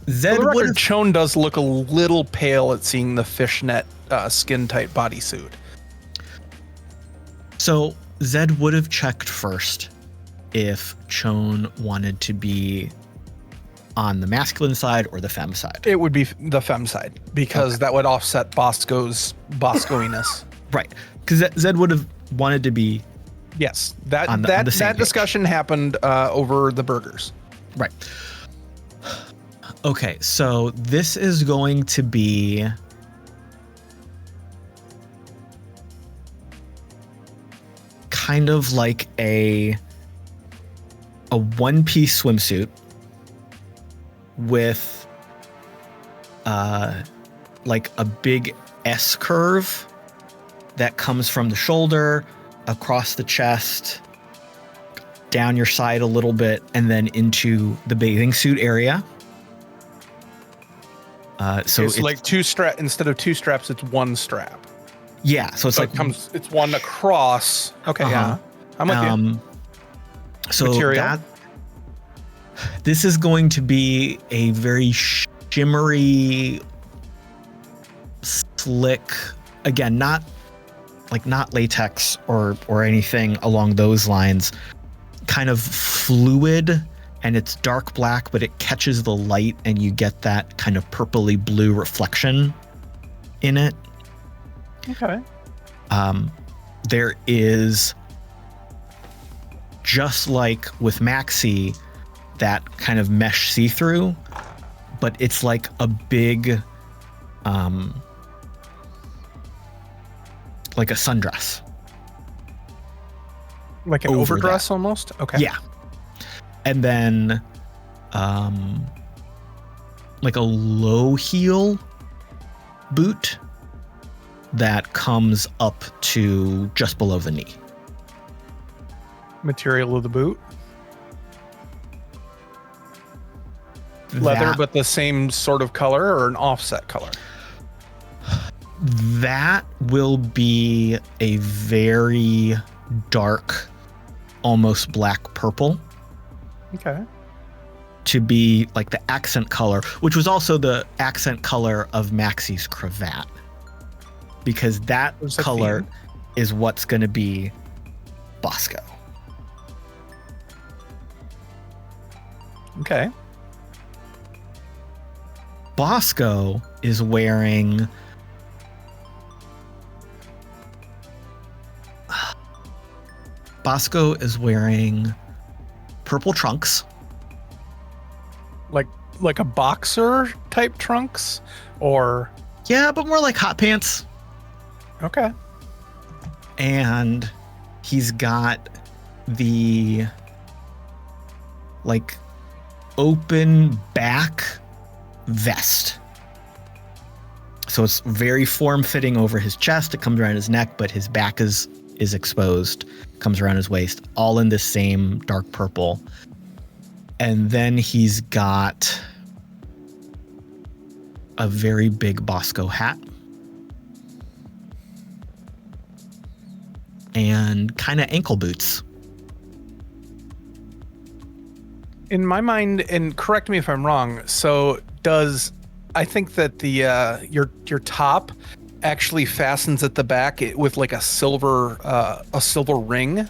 for Zed the would record, have. Chone does look a little pale at seeing the fishnet skin tight bodysuit. So Zed would have checked first if Chone wanted to be on the masculine side or the femme side. It would be the femme side because that would offset Bosco-iness. Right, because Zed would have wanted to be Yes, On the same that page. discussion happened over the burgers. right. Okay, so this is going to be kind of like a one-piece swimsuit with like a big S curve that comes from the shoulder across the chest, down your side a little bit, and then into the bathing suit area. So It's like instead of two straps, it's one strap. yeah, so it's So like it's one across. Okay, Uh-huh. yeah, I'm with you. So Material. this is going to be a very shimmery, slick, again, not latex or anything along those lines, kind of fluid, and it's dark black, but it catches the light and you get that kind of purpley blue reflection in it. Okay. There is, just like with Maxi, that kind of mesh see-through, but it's like a big, like a sundress. Like an Over overdress that. almost? Okay. Yeah. And then, like a low heel boot that comes up to just below the knee. Material of the boot? Leather, That- but the same sort of color or an offset color? That will be a very dark, almost black purple, Okay. to be like the accent color, which was also the accent color of Maxi's cravat, because that There's a color theme. is what's going to be Bosco. Okay. Bosco is wearing purple trunks. Like like a boxer type trunks, or Yeah, but more like hot pants. okay. And he's got the like open back vest. So it's very form-fitting over his chest. It comes around his neck, but his back is exposed. Comes around his waist, all in this same dark purple. And then he's got a very big Bosco hat. And kind of ankle boots. In my mind, and correct me if I'm wrong, so I think that the your top actually fastens at the back with like a silver ring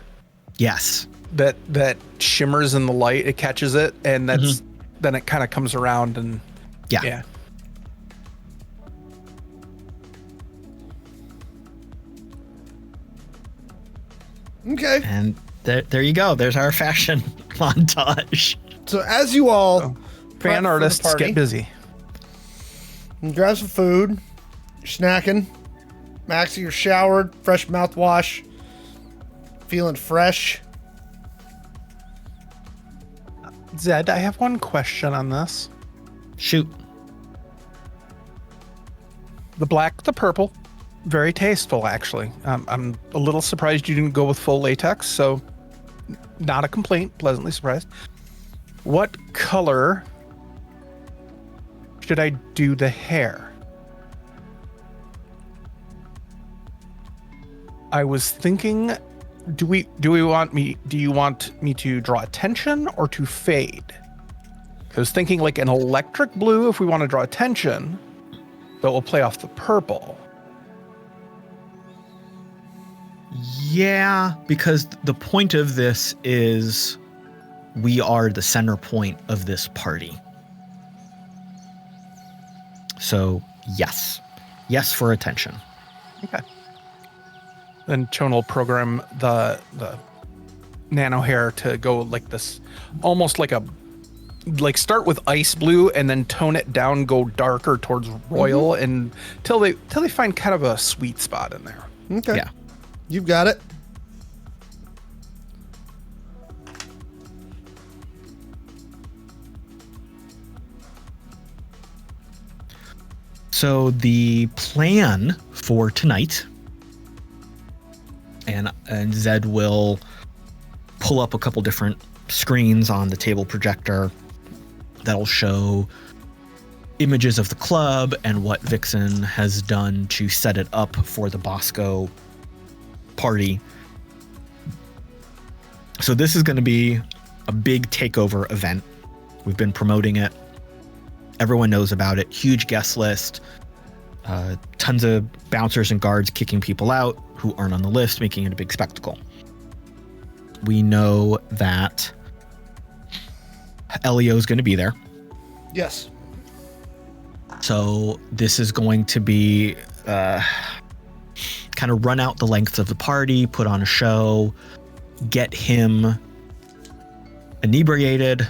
Yes. that shimmers in the light. It catches it, and that's then it kind of comes around and Yeah. Okay. And there you go. There's our fashion montage. So as you all prep for fan the artists party, get busy. and grab some food, you're snacking. Maxi, you're showered, fresh mouthwash, feeling fresh. Zed, I have one question on this. Shoot. The black, the purple, very tasteful actually. I'm a little surprised you didn't go with full latex, so not a complaint, pleasantly surprised. What color should I do the hair? I was thinking, do you want me to draw attention or to fade? I was thinking like an electric blue if we want to draw attention, that will play off the purple. Yeah, because the point of this is we are the center point of this party. So, yes. Yes for attention. Okay. Then Chon will program the nano hair to go like this, almost like start with ice blue and then tone it down, go darker towards royal, and till they find kind of a sweet spot in there. Okay. Yeah. You've got it. So the plan for tonight, and Zed will pull up a couple different screens on the table projector that'll show images of the club and what Vixen has done to set it up for the Bosco party. So this is going to be a big takeover event. We've been promoting it. Everyone knows about it. Huge guest list. Tons of bouncers and guards kicking people out who aren't on the list, making it a big spectacle. We know that Elio is going to be there. Yes. So this is going to be kind of run out the length of the party, put on a show, get him inebriated,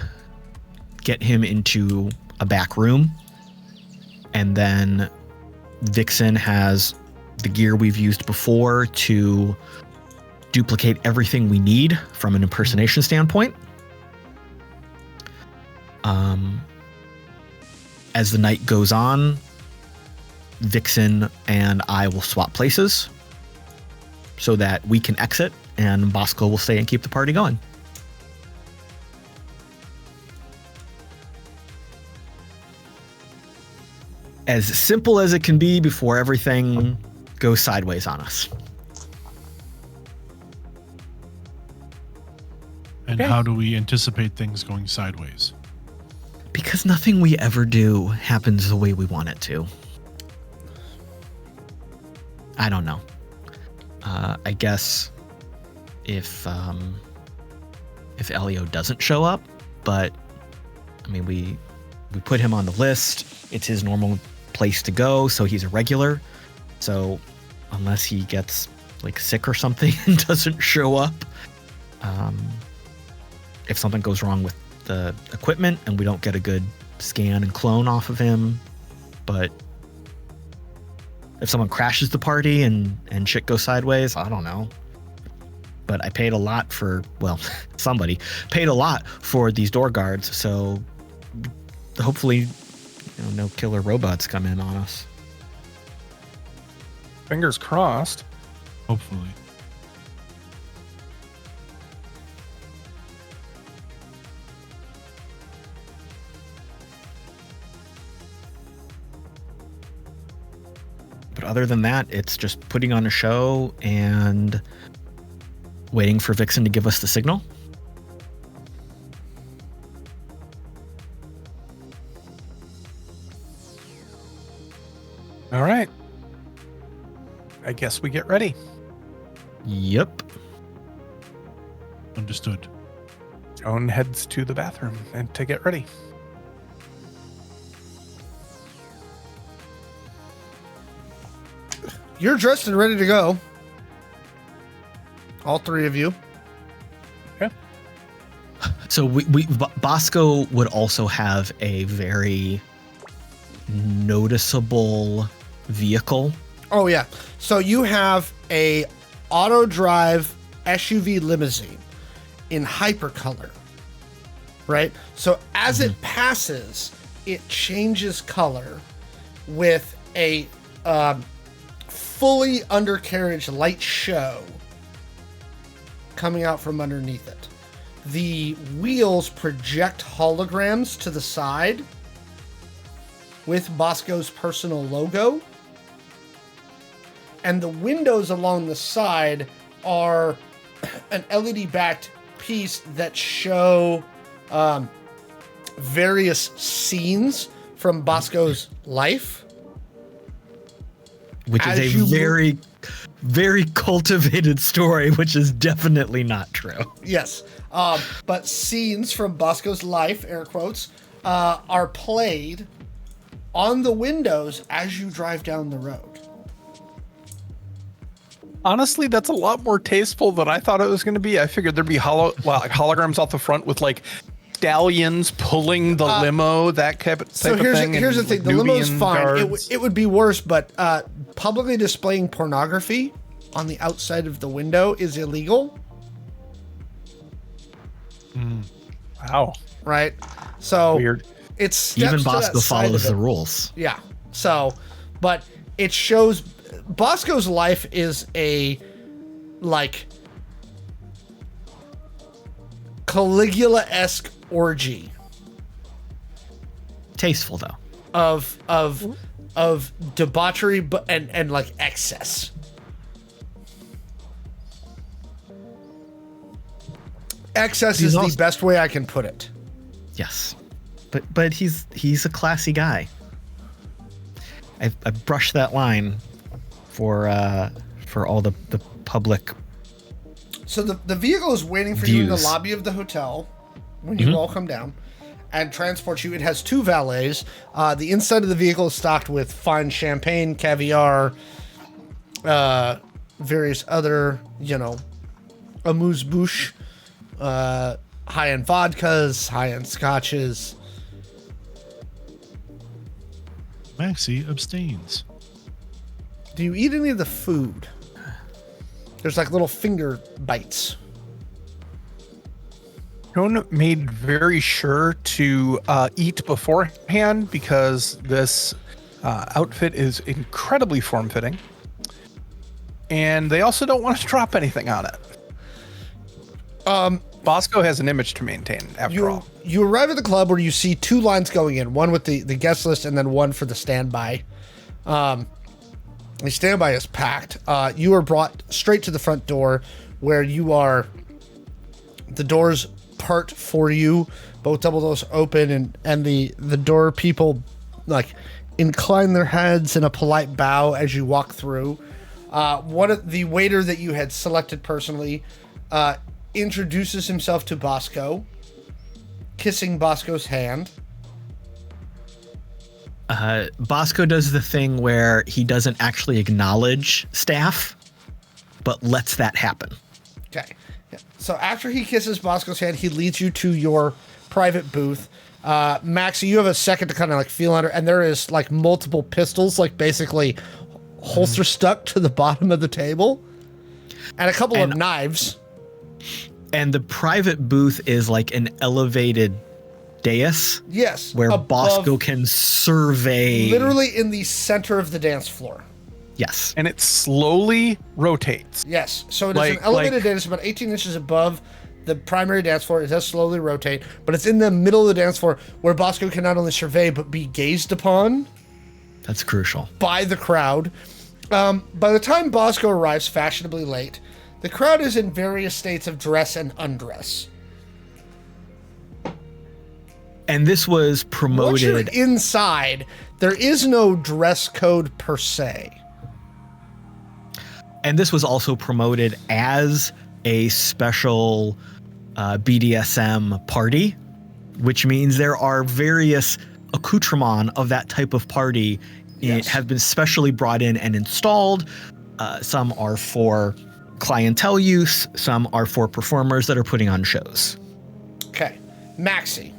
get him into a back room, and then Vixen has the gear we've used before to duplicate everything we need from an impersonation standpoint. As the night goes on, Vixen and I will swap places so that we can exit and Bosco will stay and keep the party going. As simple as it can be before everything goes sideways on us. And how do we anticipate things going sideways? Because nothing we ever do happens the way we want it to. I don't know. I guess if Elio doesn't show up, but I mean, we put him on the list. It's his normal place to go, so he's a regular. So unless he gets like sick or something and doesn't show up, if something goes wrong with the equipment and we don't get a good scan and clone off of him, but if someone crashes the party and shit goes sideways, I don't know. But I paid a lot for, well, somebody paid a lot for these door guards, so hopefully, no killer robots come in on us. Fingers crossed. Hopefully. But other than that, it's just putting on a show and waiting for Vixen to give us the signal. All right. I guess we get ready. Yep. Understood. Joan heads to the bathroom and to get ready. You're dressed and ready to go. All three of you. Okay. So Bosco would also have a very noticeable vehicle. Oh yeah. So you have a auto drive SUV limousine in hypercolor. Right? So as it passes, it changes color with a fully undercarriage light show coming out from underneath it. The wheels project holograms to the side with Bosco's personal logo. And the windows along the side are an LED backed piece that show various scenes from Bosco's life. Which is a very, very cultivated story, which is definitely not true. Yes. But scenes from Bosco's life, air quotes, are played on the windows as you drive down the road. Honestly, that's a lot more tasteful than I thought it was going to be. I figured there'd be holograms off the front with like stallions pulling the limo, that type of thing. Here's the thing: the limo's fine. It would be worse, but publicly displaying pornography on the outside of the window is illegal. Wow. Right. So Weird. It's even Bosco follows the rules. Yeah. So, but it shows Bosco's life is a like Caligula-esque orgy. Tasteful though. Of debauchery, but and like excess. Excess is the best way I can put it. Yes, but he's a classy guy. I brushed that line for all the public. So the vehicle is waiting for you in the lobby of the hotel when you all come down and transports you. It has two valets. The inside of the vehicle is stocked with fine champagne, caviar, various other, amuse-bouche, high-end vodkas, high-end scotches. Maxi abstains. Do you eat any of the food? There's like little finger bites. Joan made very sure to eat beforehand because this outfit is incredibly form-fitting. And they also don't want to drop anything on it. Bosco has an image to maintain, after all. You arrive at the club where you see two lines going in, one with the guest list and then one for the standby. The standby is packed. You are brought straight to the front door where you are. The doors part for you, both double doors open, and the door people like incline their heads in a polite bow as you walk through. One of the waiter that you had selected personally introduces himself to Bosco, kissing Bosco's hand. Bosco does the thing where he doesn't actually acknowledge staff, but lets that happen. Okay. Yeah. So after he kisses Bosco's hand, he leads you to your private booth. Maxi, you have a second to kind of like feel under, and there is like multiple pistols, like basically holster stuck to the bottom of the table, and a couple of knives. And the private booth is like an elevated dais. Yes. Where above, Bosco can survey. Literally in the center of the dance floor. Yes. And it slowly rotates. Yes. So it is an elevated dais about 18 inches above the primary dance floor. It does slowly rotate, but it's in the middle of the dance floor where Bosco can not only survey, but be gazed upon. That's crucial. By the crowd. By the time Bosco arrives fashionably late, the crowd is in various states of dress and undress. And this was promoted. Once you're inside, there is no dress code per se. And this was also promoted as a special BDSM party, which means there are various accoutrements of that type of party have been specially brought in and installed. Some are for clientele use, some are for performers that are putting on shows. Okay. Maxi,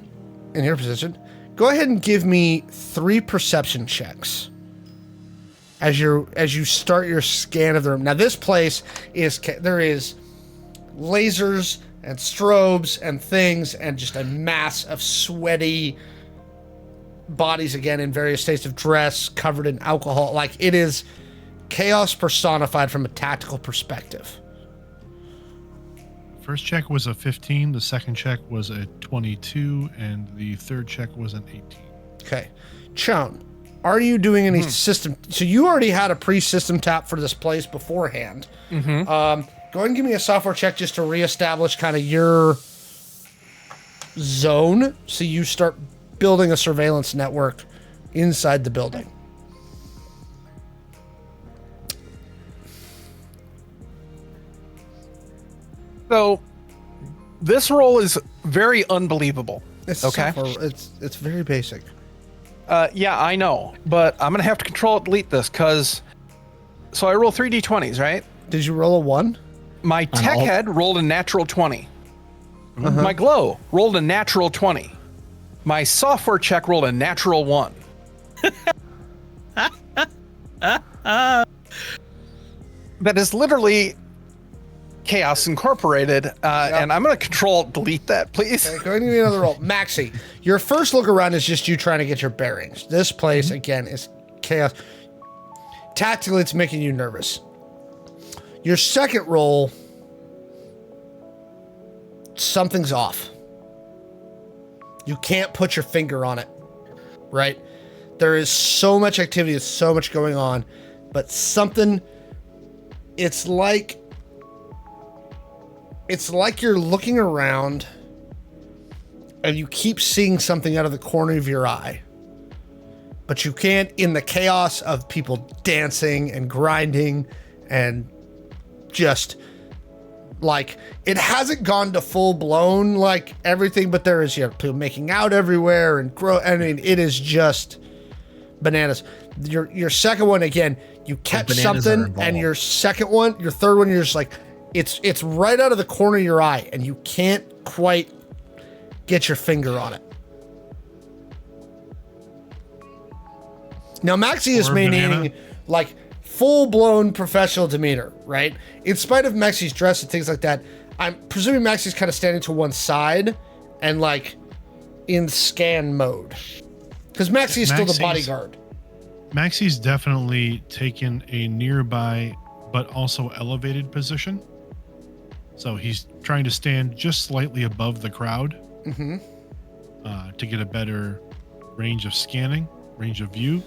in your position, go ahead and give me 3 perception checks as you start your scan of the room. Now this place there is lasers and strobes and things and just a mass of sweaty bodies, again in various states of dress, covered in alcohol. Like, it is chaos personified from a tactical perspective. First check was a 15, the second check was a 22, and the third check was an 18. Okay. Shawn, are you doing any system? So you already had a pre-system tap for this place beforehand. Go ahead and give me a software check just to reestablish kind of your zone, so you start building a surveillance network inside the building. So this roll is very unbelievable. It's okay. It's very basic. Yeah, I know, but I'm gonna have to control delete this because. So I roll 3 d20s, right? Did you roll a 1? My tech head rolled a natural 20. My glow rolled a natural 20. My software check rolled a natural 1. That is literally Chaos Incorporated, and I'm going to control delete that, please. Okay, go ahead and give me another roll. Maxi, your first look around is just you trying to get your bearings. This place, again, is chaos. Tactically, it's making you nervous. Your second roll, something's off. You can't put your finger on it, right? There is so much activity, there's so much going on, but something, it's like you're looking around and you keep seeing something out of the corner of your eye, but you can't, in the chaos of people dancing and grinding and just like, it hasn't gone to full blown like everything, but there is, people making out everywhere and I mean, it is just bananas. Your second one, again, you catch something, and your third one, you're just like, it's right out of the corner of your eye, and you can't quite get your finger on it. Now, Maxi is maintaining like full-blown professional demeanor, right? In spite of Maxi's dress and things like that, I'm presuming Maxi's kind of standing to one side and like in scan mode. Because Maxi is still the bodyguard. Maxi's definitely taken a nearby but also elevated position. So he's trying to stand just slightly above the crowd to get a better range of scanning, range of view.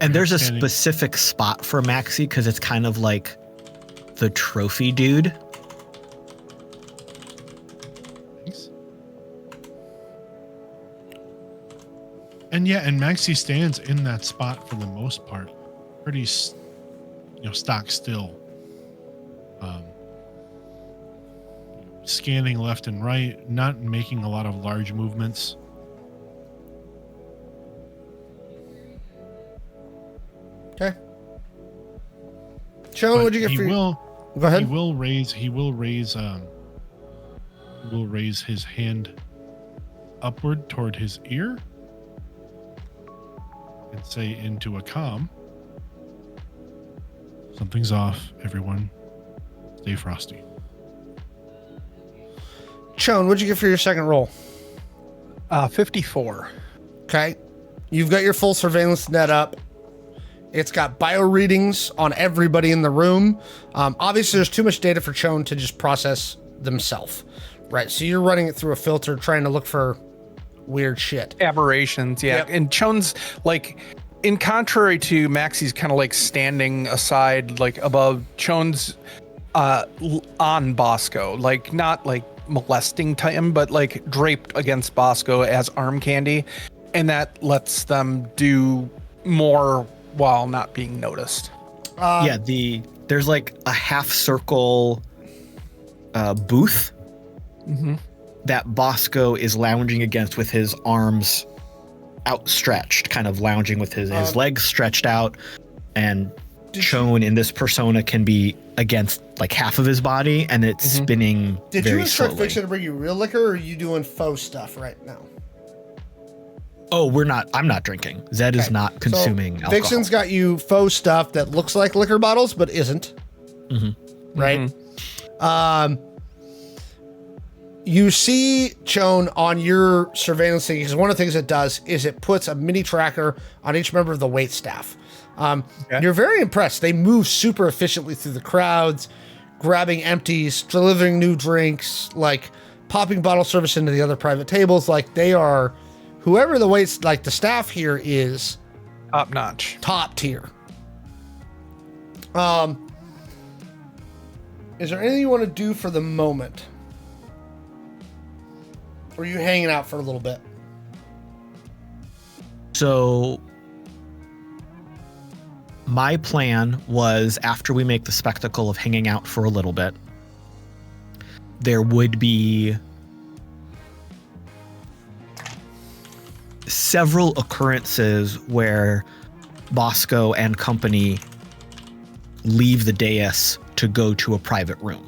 And there's a specific spot for Maxi because it's kind of like the trophy dude. Thanks. And Maxi stands in that spot for the most part, pretty, stock still. Scanning left and right, not making a lot of large movements. Okay. Shawn, what'd you get for you? Go ahead. He will raise will raise his hand upward toward his ear and say into a comm, "Something's off, everyone. Stay frosty." Shawn, what'd you get for your second roll? 54. Okay. You've got your full surveillance net up. It's got bio readings on everybody in the room. Obviously, there's too much data for Shawn to just process themselves, right? So you're running it through a filter, trying to look for weird shit. Aberrations, yeah. Yep. And Chone's like, in contrary to Maxi's kind of like standing aside, like above Chone's on Bosco, like not like molesting him, but like draped against Bosco as arm candy. And that lets them do more while not being noticed. There's like a half circle booth that Bosco is lounging against with his arms outstretched, kind of lounging with his legs stretched out, and shown in this persona can be against like half of his body, and it's spinning Did very you instruct slowly. Vixen to bring you real liquor, or are you doing faux stuff right now? Oh, I'm not drinking. Zed is not consuming alcohol. Vixen's got you faux stuff that looks like liquor bottles, but isn't. Right? You see Shawn on your surveillance thing, because one of the things it does is it puts a mini tracker on each member of the wait staff. You're very impressed. They move super efficiently through the crowds, grabbing empties, delivering new drinks, like popping bottle service into the other private tables. Like they are, whoever the waits, like the staff here is Top notch. top tier. Is there anything you want to do for the moment? Or are you hanging out for a little bit? So my plan was, after we make the spectacle of hanging out for a little bit, there would be several occurrences where Bosco and company leave the dais to go to a private room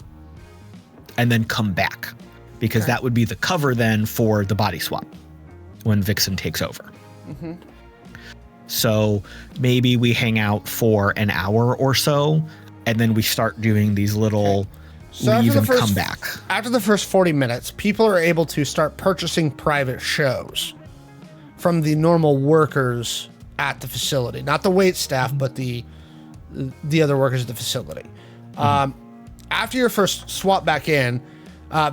and then come back, because that would be the cover then for the body swap when Vixen takes over. So maybe we hang out for an hour or so, and then we start doing these little leave and come back. After the first 40 minutes, people are able to start purchasing private shows from the normal workers at the facility. Not the wait staff, but the other workers at the facility. After your first swap back in,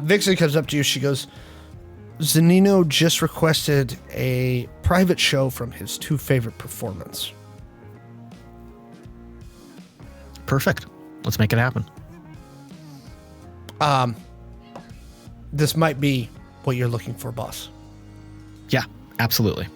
Vixen comes up to you. She goes, "Zanino just requested a private show from his two favorite performers." Perfect. Let's make it happen. This might be what you're looking for, boss. Yeah, absolutely.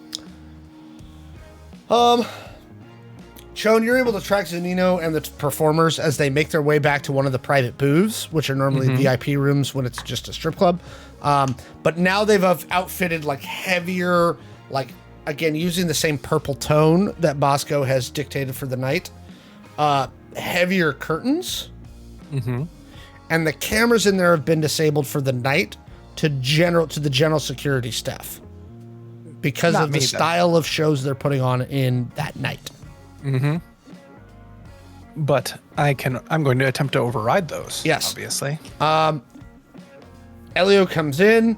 Shawn, you're able to track Zanino and the performers as they make their way back to one of the private booths, which are normally VIP rooms when it's just a strip club. But now they've outfitted like heavier, like again, using the same purple tone that Bosco has dictated for the night. Heavier curtains. And the cameras in there have been disabled for the night to the general security staff because of the style of shows they're putting on in that night. But I'm going to attempt to override those. Yes. Obviously. Elio comes in.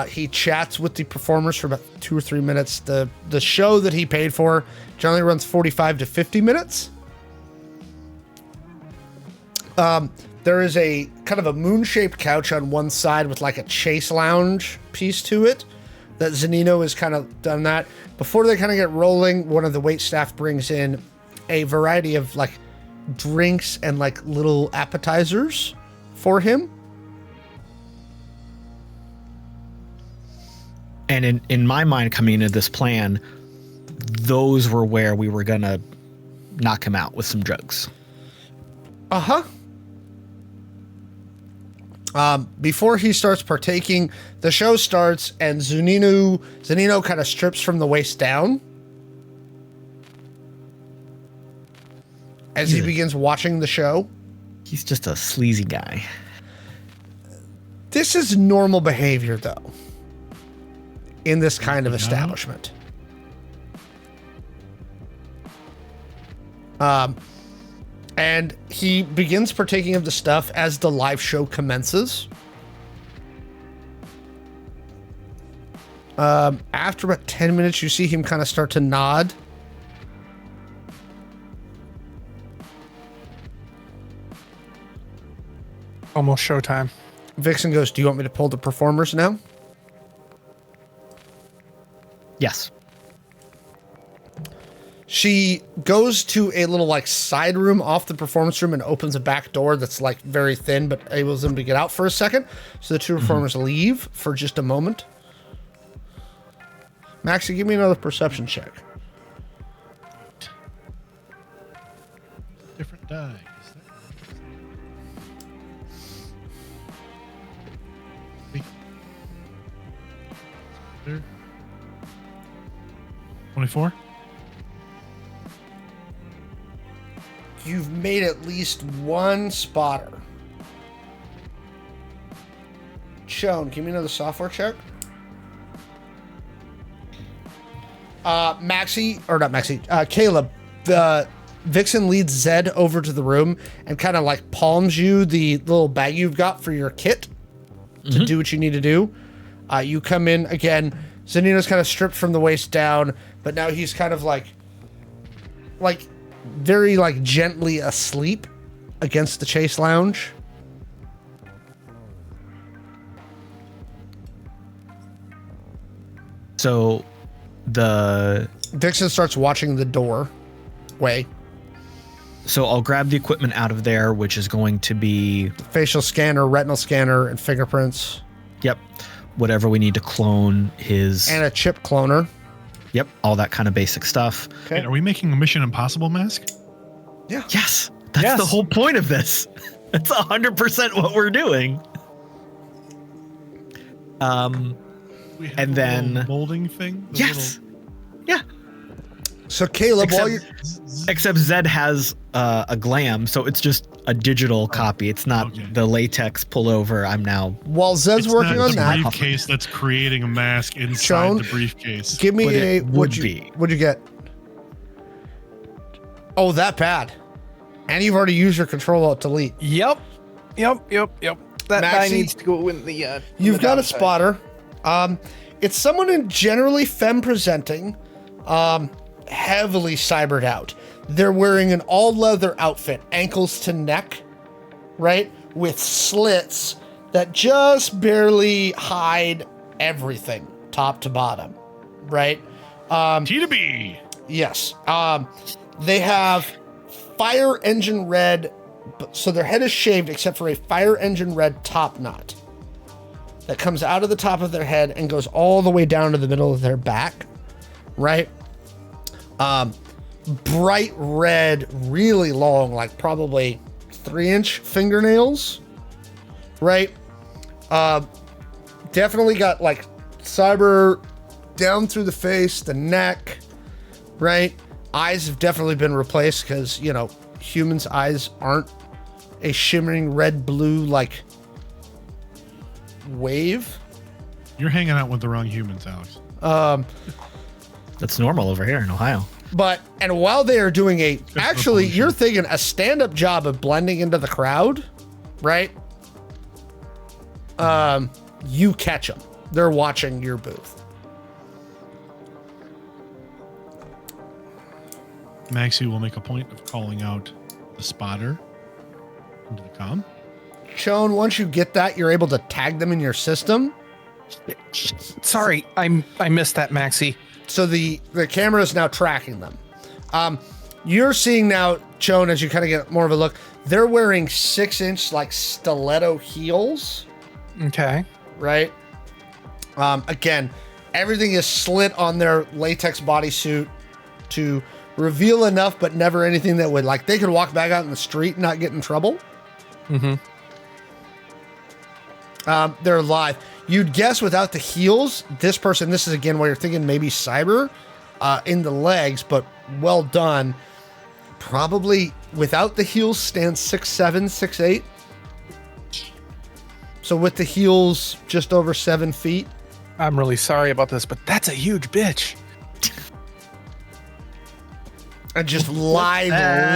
He chats with the performers for about 2 or 3 minutes. The show that he paid for generally runs 45 to 50 minutes. There is a kind of a moon-shaped couch on one side with like a chase lounge piece to it that Zanino has kind of done that. Before they kind of get rolling, one of the wait staff brings in a variety of like drinks and like little appetizers for him. And in my mind, coming into this plan, those were where we were gonna knock him out with some drugs. Before he starts partaking, the show starts and Zanino kind of strips from the waist down as he begins watching the show. He's just a sleazy guy. This is normal behavior, though, in this kind of establishment. And he begins partaking of the stuff as the live show commences. After about 10 minutes, you see him kind of start to nod. Almost showtime. Vixen goes, do you want me to pull the performers now? Yes. She goes to a little like side room off the performance room and opens a back door that's like very thin, but enables them to get out for a second. So the two performers leave for just a moment. Maxi, give me another perception check. Different die. There. 24. You've made at least one spotter. Shawn, give me another software check. Caleb, Vixen leads Zed over to the room and kind of like palms you the little bag you've got for your kit to do what you need to do. You come in again. Zanino's kind of stripped from the waist down, but now he's kind of like very like gently asleep against the chase lounge. So the Vixen starts watching the doorway. So I'll grab the equipment out of there, which is going to be Facial scanner, retinal scanner, and fingerprints. Yep. Whatever we need to clone his. And a chip cloner. Yep. All that kind of basic stuff. Okay. Wait, are we making a Mission Impossible mask? Yeah. Yes. That's the whole point of this. That's 100% what we're doing. We have And a then- little molding thing. The Yes. Yeah. So Caleb, while Except, you're except Zed has a glam, so it's just a digital copy. It's not okay. the latex pullover. I'm now. while Zed's It's working not on the that, briefcase that's creating a mask inside Shawn, the briefcase. give me But a it would be. what'd you get? Oh, that bad. And you've already used your control alt delete. Yep. That guy Maxi, needs to go in the. You've got a downside. spotter. It's someone in generally femme presenting, heavily cybered out. They're wearing an all leather outfit, ankles to neck, right? With slits that just barely hide everything, top to bottom, right? T to B. Yes. They have fire engine red, so their head is shaved except for a fire engine red top knot that comes out of the top of their head and goes all the way down to the middle of their back, right? Bright red, really long, like probably 3-inch fingernails, right? Definitely got like cyber down through the face, the neck, right? Eyes have definitely been replaced because, you know, humans' eyes aren't a shimmering red blue like wave. You're hanging out with the wrong humans, Alex. That's normal over here in Ohio. And while they are doing actually, pollution. you're thinking a stand-up job of blending into the crowd, right? You catch them. They're watching your booth. Maxi will make a point of calling out the spotter into the comm. Shawn, once you get that, you're able to tag them in your system. Sorry, I missed that, Maxi. So the camera is now tracking them. You're seeing now, Shawn, as you kind of get more of a look, they're wearing 6-inch like stiletto heels, Okay. right? Again, everything is slit on their latex bodysuit to reveal enough, but never anything that would like they could walk back out in the street and not get in trouble. Mm-hmm. They're live. You'd guess without the heels, this is again where you're thinking maybe cyber in the legs, but well done. Probably without the heels stands 6'7", 6'8". So So with the heels just over 7 feet. I'm really sorry about this, but that's a huge bitch. And just lithe,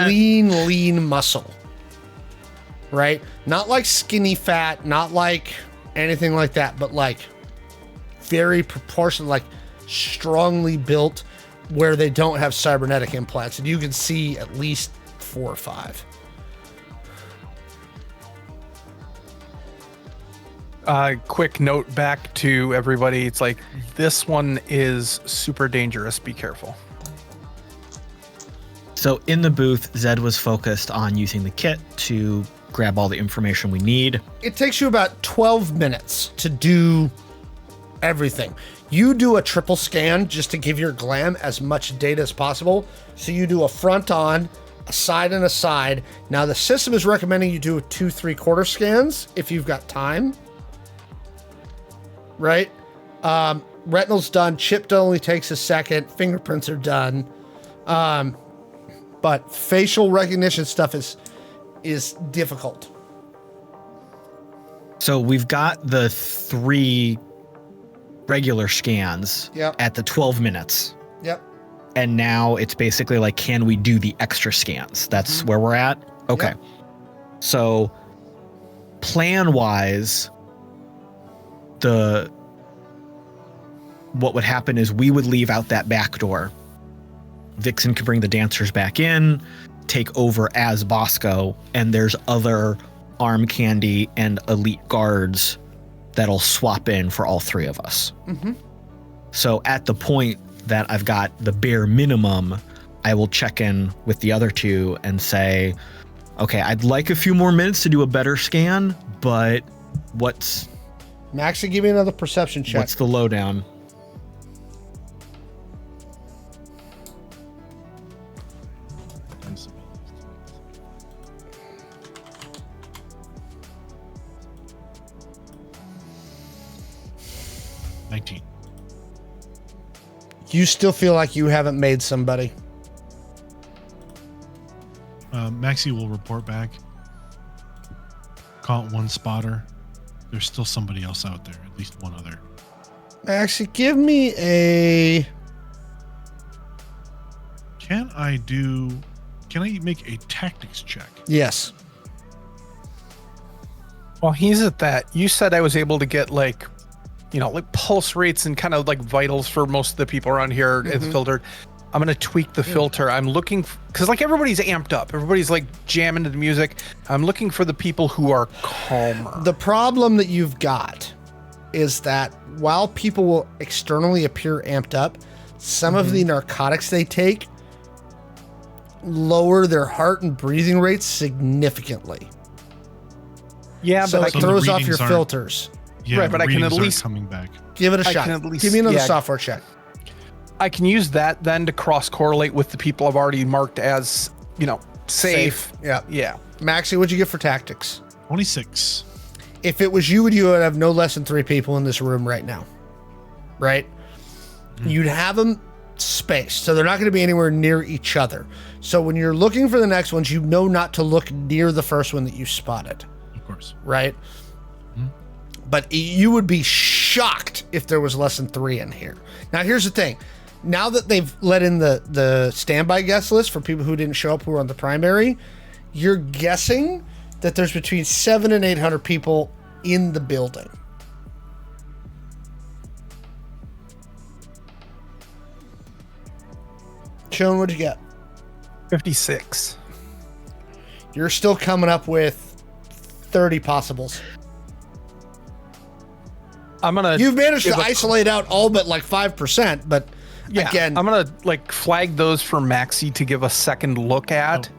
lean muscle. Right? Not like skinny fat, not like anything like that, but like very proportional, like strongly built where they don't have cybernetic implants. And you can see at least 4 or 5. Quick note back to everybody. It's like, this one is super dangerous. Be careful. So in the booth, Zed was focused on using the kit to grab all the information we need. It takes you about 12 minutes to do everything. You do a triple scan just to give your glam as much data as possible. So you do a front on, a side and a side. Now the system is recommending you do 2 3/4 scans if you've got time. Right? Retinal's done. Chipped only takes a second. Fingerprints are done. But facial recognition stuff is difficult. So we've got the 3 regular scans at the 12 minutes. Yep. And now it's basically like, can we do the extra scans? That's where we're at? Okay. Yep. So plan-wise, what would happen is we would leave out that back door. Vixen could bring the dancers back in, take over as Bosco, and there's other arm candy and elite guards that'll swap in for all 3 of us. Mm-hmm. So at the point that I've got the bare minimum, I will check in with the other 2 and say, okay, I'd like a few more minutes to do a better scan, but what's Maxi, give me another perception check. What's the lowdown? You still feel like you haven't made somebody. Maxi will report back. Caught 1 spotter. There's still somebody else out there, at least 1 other. Maxi, give me a... Can I make a tactics check? Yes. While he's at that, you said I was able to get like pulse rates and kind of like vitals for most of the people around here. It's filtered. I'm going to tweak the filter. I'm looking, because like everybody's amped up. Everybody's like jamming to the music. I'm looking for the people who are calmer. The problem that you've got is that while people will externally appear amped up, some of the narcotics they take lower their heart and breathing rates significantly. Yeah, so but it throws off your filters. Yeah, right, but I can at least coming back. Give it a shot. Give me another software check. I can use that then to cross correlate with the people I've already marked as, safe. Yeah. Yeah. Maxi, what'd you get for tactics? 26. If it was you would have no less than 3 people in this room right now. Right? You'd have them spaced, so they're not going to be anywhere near each other. So when you're looking for the next ones, you know not to look near the first one that you spotted. Of course. Right? But you would be shocked if there was less than 3 in here. Now, here's the thing. Now that they've let in the standby guest list for people who didn't show up who were on the primary, you're guessing that there's between 700 and 800 people in the building. Shawn, what'd you get? 56. You're still coming up with 30 possibles. You've managed to isolate out all but like 5%, but yeah, again, I'm gonna like flag those for Maxi to give a second look at.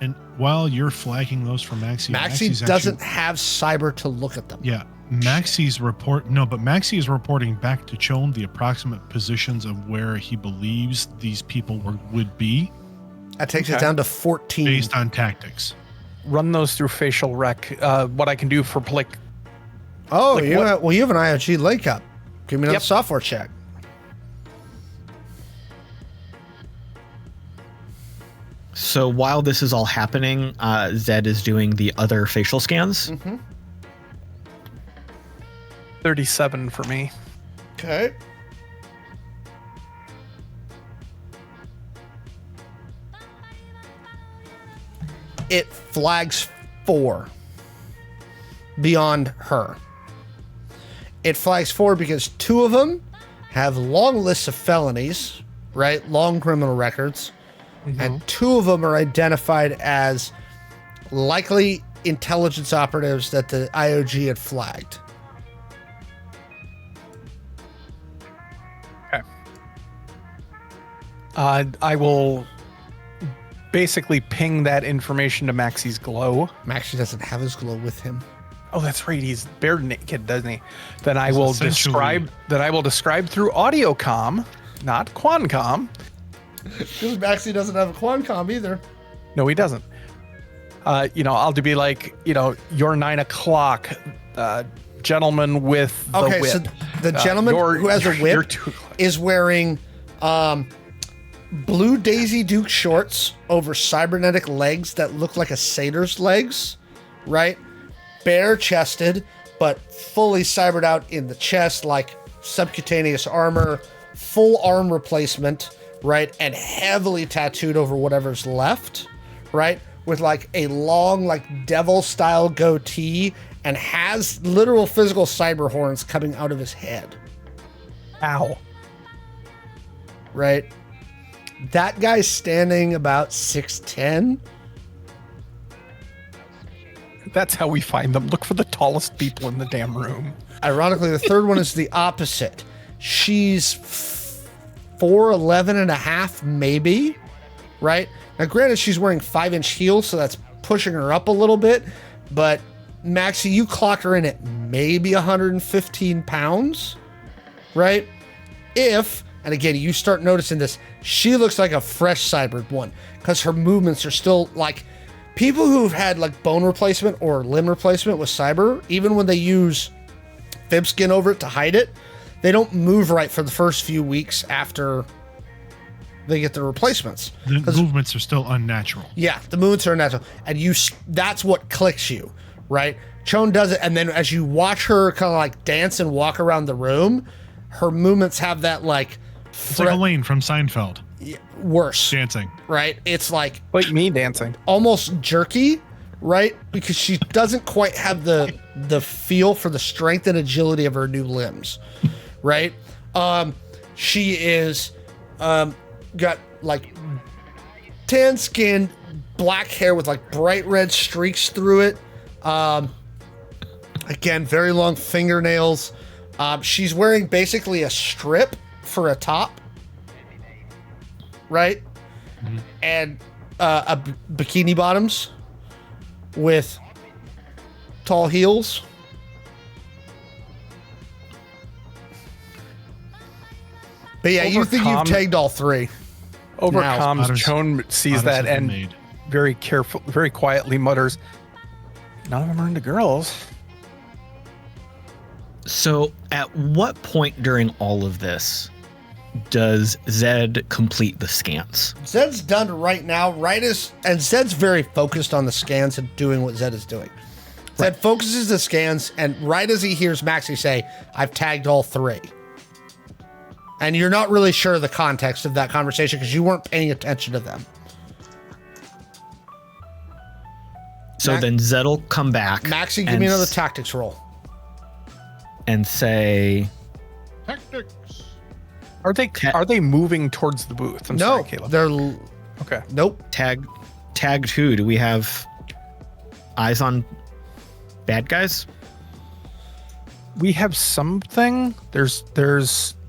And while you're flagging those for Maxi, Maxi doesn't have cyber to look at them. Yeah, Maxi's Maxi is reporting back to Chone the approximate positions of where he believes these people would be. That takes it down to 14 based on tactics. Run those through facial rec. What I can do for like. Oh, like you have an IoT link up. Give me another software check. So while this is all happening, Zed is doing the other facial scans. 37 for me. Okay. It flags 4 beyond her. It flags 4 because 2 of them have long lists of felonies, right? Long criminal records. And 2 of them are identified as likely intelligence operatives that the IOG had flagged. Okay. I will basically ping that information to Maxi's glow. Maxi doesn't have his glow with him. Oh, that's right. He's bare naked, doesn't he? Then I He's will essentially- describe through audiocom, not quancom. Because Maxi doesn't have a Quancom either. No, he doesn't. I'll be like, you're 9 o'clock, gentleman with the Okay, whip. so the gentleman who has a you're whip 2 o'clock. is wearing blue Daisy Duke shorts over cybernetic legs that look like a satyr's legs, right? Bare chested, but fully cybered out in the chest, like subcutaneous armor, full arm replacement, right? And heavily tattooed over whatever's left, right? With like a long, like devil style goatee and has literal physical cyber horns coming out of his head, Ow. right? That guy's standing about 6'10". That's how we find them. Look for the tallest people in the damn room. Ironically, the third one is the opposite. She's 4'11 and a half, maybe, right? Now, granted, she's wearing 5-inch heels, so that's pushing her up a little bit. But Maxi, you clock her in at maybe 115 pounds, right? And again, you start noticing this, she looks like a fresh cybered one because her movements are still like people who've had like bone replacement or limb replacement with cyber, even when they use fib skin over it to hide it, they don't move right for the first few weeks after they get the replacements. The movements are still unnatural. Yeah, the movements are natural, and that's what clicks you, right? Chone does it, and then as you watch her kind of like dance and walk around the room, her movements have that like It's like Elaine from Seinfeld worse, dancing. right? It's like me dancing. almost jerky, right? Because she doesn't quite have the feel for the strength and agility of her new limbs, right? She is got like tan skin, black hair with like bright red streaks through it. Again, very long fingernails. She's wearing basically a strip for a top, right? Mm-hmm. And bikini bottoms with tall heels. But yeah, you think you've tagged all 3. Over Now, comms, Chone sees that and very quietly mutters, "None of them are into girls." So, at what point during all of this does Zed complete the scans? Zed's done right now, and Zed's very focused on the scans and doing what Zed is doing. Zed focuses the scans, and right as he hears Maxi say, "I've tagged all 3." And you're not really sure of the context of that conversation because you weren't paying attention to them. So then Zed will come back. Maxi, give me another tactics roll. And say, Tactics. Are they moving towards the booth? I'm sorry, Caleb. They're okay. Nope. tagged who? Do we have eyes on bad guys? We have something. There's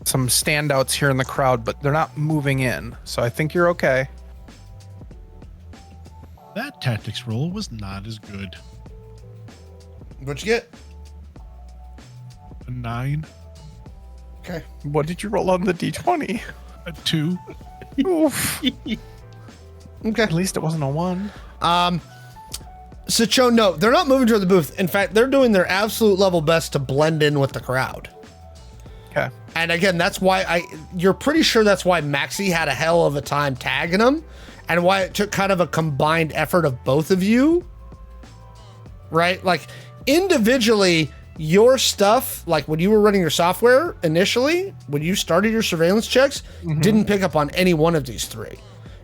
some standouts here in the crowd, but they're not moving in. So I think you're okay. That tactics roll was not as good. What'd you get? A 9. Okay. What did you roll on the D20? A 2. Oof. Okay. At least it wasn't a 1. So, Cho, no, they're not moving toward the booth. In fact, they're doing their absolute level best to blend in with the crowd. Okay. And again, that's why you're pretty sure that's why Maxi had a hell of a time tagging them and why it took kind of a combined effort of both of you, right? Like individually, your stuff, like when you were running your software initially, when you started your surveillance checks, didn't pick up on any one of these three.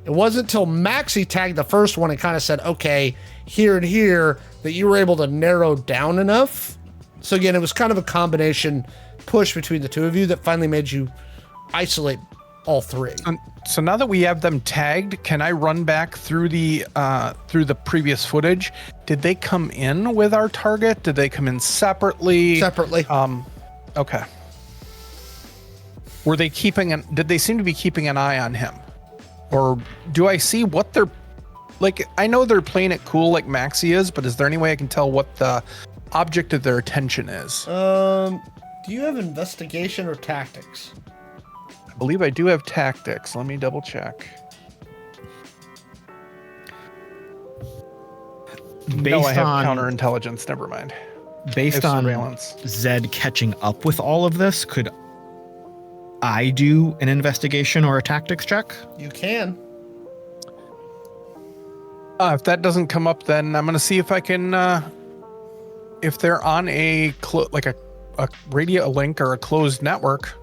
It wasn't until Maxi tagged the first one and kind of said, okay, here and here, that you were able to narrow down enough. So again, it was kind of a combination push between the two of you that finally made you isolate all three. So now that we have them tagged, can I run back through the previous footage? Did they come in with our target? Did they come in separately? Separately. Okay. Were they did they seem to be keeping an eye on him? Or do I see what they're like? I know they're playing it cool like Maxi is, but is there any way I can tell what the object of their attention is? Do you have investigation or tactics? I believe I do have tactics. Let me double check. No, I have counterintelligence. Never mind. Based on surveillance. Zed catching up with all of this, could I do an investigation or a tactics check? You can. If that doesn't come up, then I'm going to see if I can, if they're on a radio link or a closed network,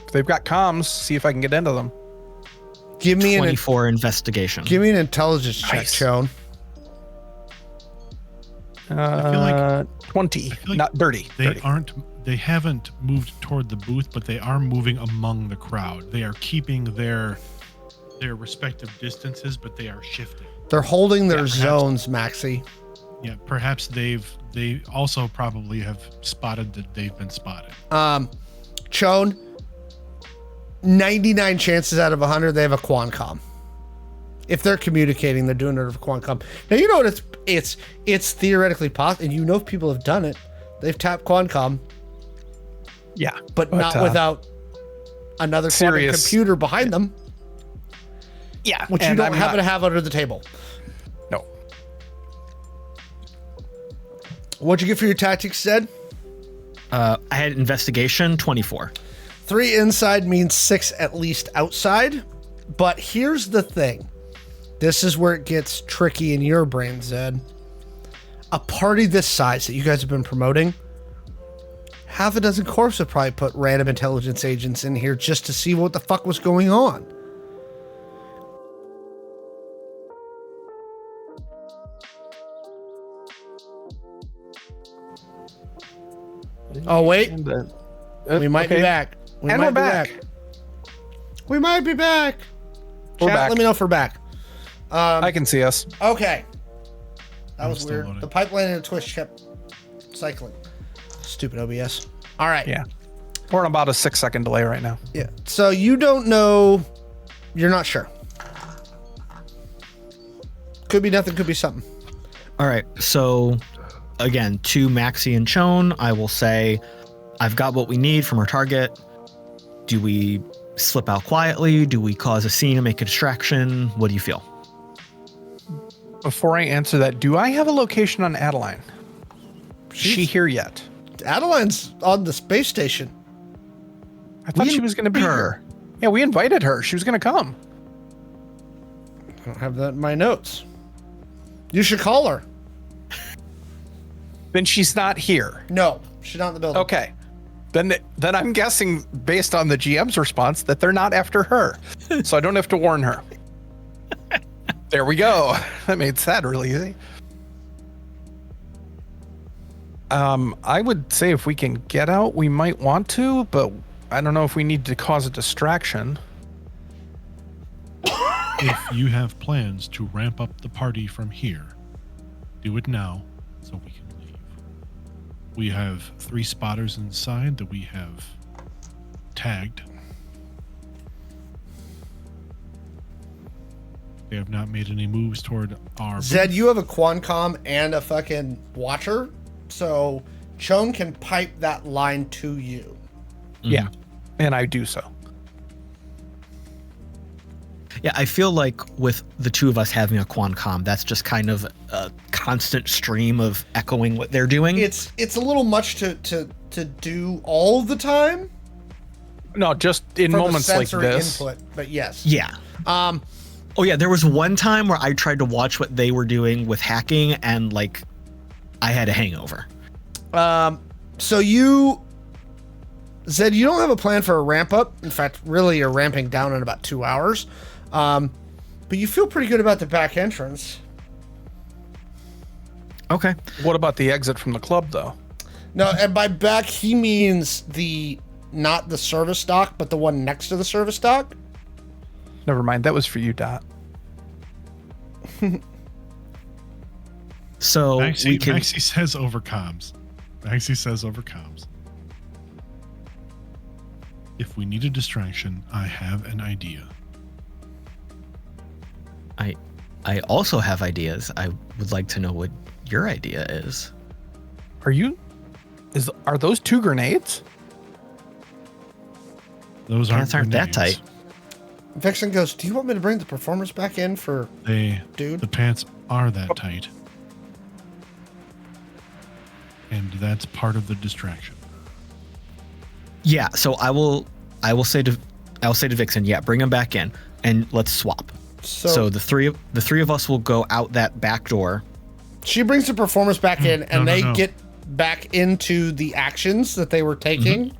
if they've got comms, see if I can get into them. Give me 24 investigation. Give me an intelligence check, Nice. Shawn. I feel like 20, like not dirty. They haven't moved toward the booth, but they are moving among the crowd. They are keeping their respective distances, but they are shifting. They're holding their perhaps. zones, Maxi. Yeah, perhaps they also probably have spotted that they've been spotted. Shawn, 99 chances out of 100 they have a quancom. If they're communicating, they're doing it over quancom. Now you know what it's theoretically possible, and you know if people have done it, they've tapped quancom, Yeah. but not without another quantum serious computer behind them, Yeah. which you and don't I'm happen not- to have under the table. No. What'd you get for your tactics, Zed? I had investigation 24. 3 inside means 6 at least outside. But here's the thing. This is where it gets tricky in your brain, Zed. A party this size that you guys have been promoting, half a dozen corps would probably put random intelligence agents in here just to see what the fuck was going on. Oh, wait. We might be back. We And might we're be back. We might be back. We're Chat, back. let me know if we're back. I can see us. Okay. That I'm was still weird. loading. The pipeline and the Twitch kept cycling. Stupid OBS. All right. Yeah. We're on about a 6-second delay right now. Yeah. So you don't know. You're not sure. Could be nothing. Could be something. All right. So again, to Maxi and Chone, I will say I've got what we need from our target. Do we slip out quietly? Do we cause a scene and make a distraction? What do you feel? Before I answer that, do I have a location on Adeline? Is she here yet? Adeline's on the space station. I thought she was going to be here. Yeah, we invited her. She was going to come. I don't have that in my notes. You should call her. Then she's not here. No, she's not in the building. Okay. Then I'm guessing, based on the GM's response, that they're not after her. So I don't have to warn her. There we go. That made that really easy. I would say if we can get out, we might want to, but I don't know if we need to cause a distraction. If you have plans to ramp up the party from here, do it now so we can leave. We have 3 spotters inside that we have tagged. They have not made any moves toward our Zed, booth. you have a quancom and a fucking watcher, so Chone can pipe that line to you. Yeah. And I do so. Yeah, I feel like with the two of us having a quancom, that's just kind of a constant stream of echoing what they're doing. It's a little much to do all the time. No, just in for moments the like sensory this. input, but yes. Yeah. Oh yeah, there was one time where I tried to watch what they were doing with hacking, and like, I had a hangover. So you, Zed, you don't have a plan for a ramp up. In fact, really, you're ramping down in about 2 hours. But you feel pretty good about the back entrance. Okay. What about the exit from the club, though? No, and by back, he means not the service dock, but the one next to the service dock. Never mind. That was for you, Dot. So Maxi says over comms. Maxi says over comms. If we need a distraction, I have an idea. I also have ideas. I would like to know what your idea is. Are those 2 grenades? Those Pants aren't that grenades. tight. Vixen goes, do you want me to bring the performers back in for dude? The pants are that tight. And that's part of the distraction. Yeah, so I will say to Vixen, yeah, bring him back in and let's swap. So the three of us will go out that back door. She brings the performers back in, and no. get back into the actions that they were taking.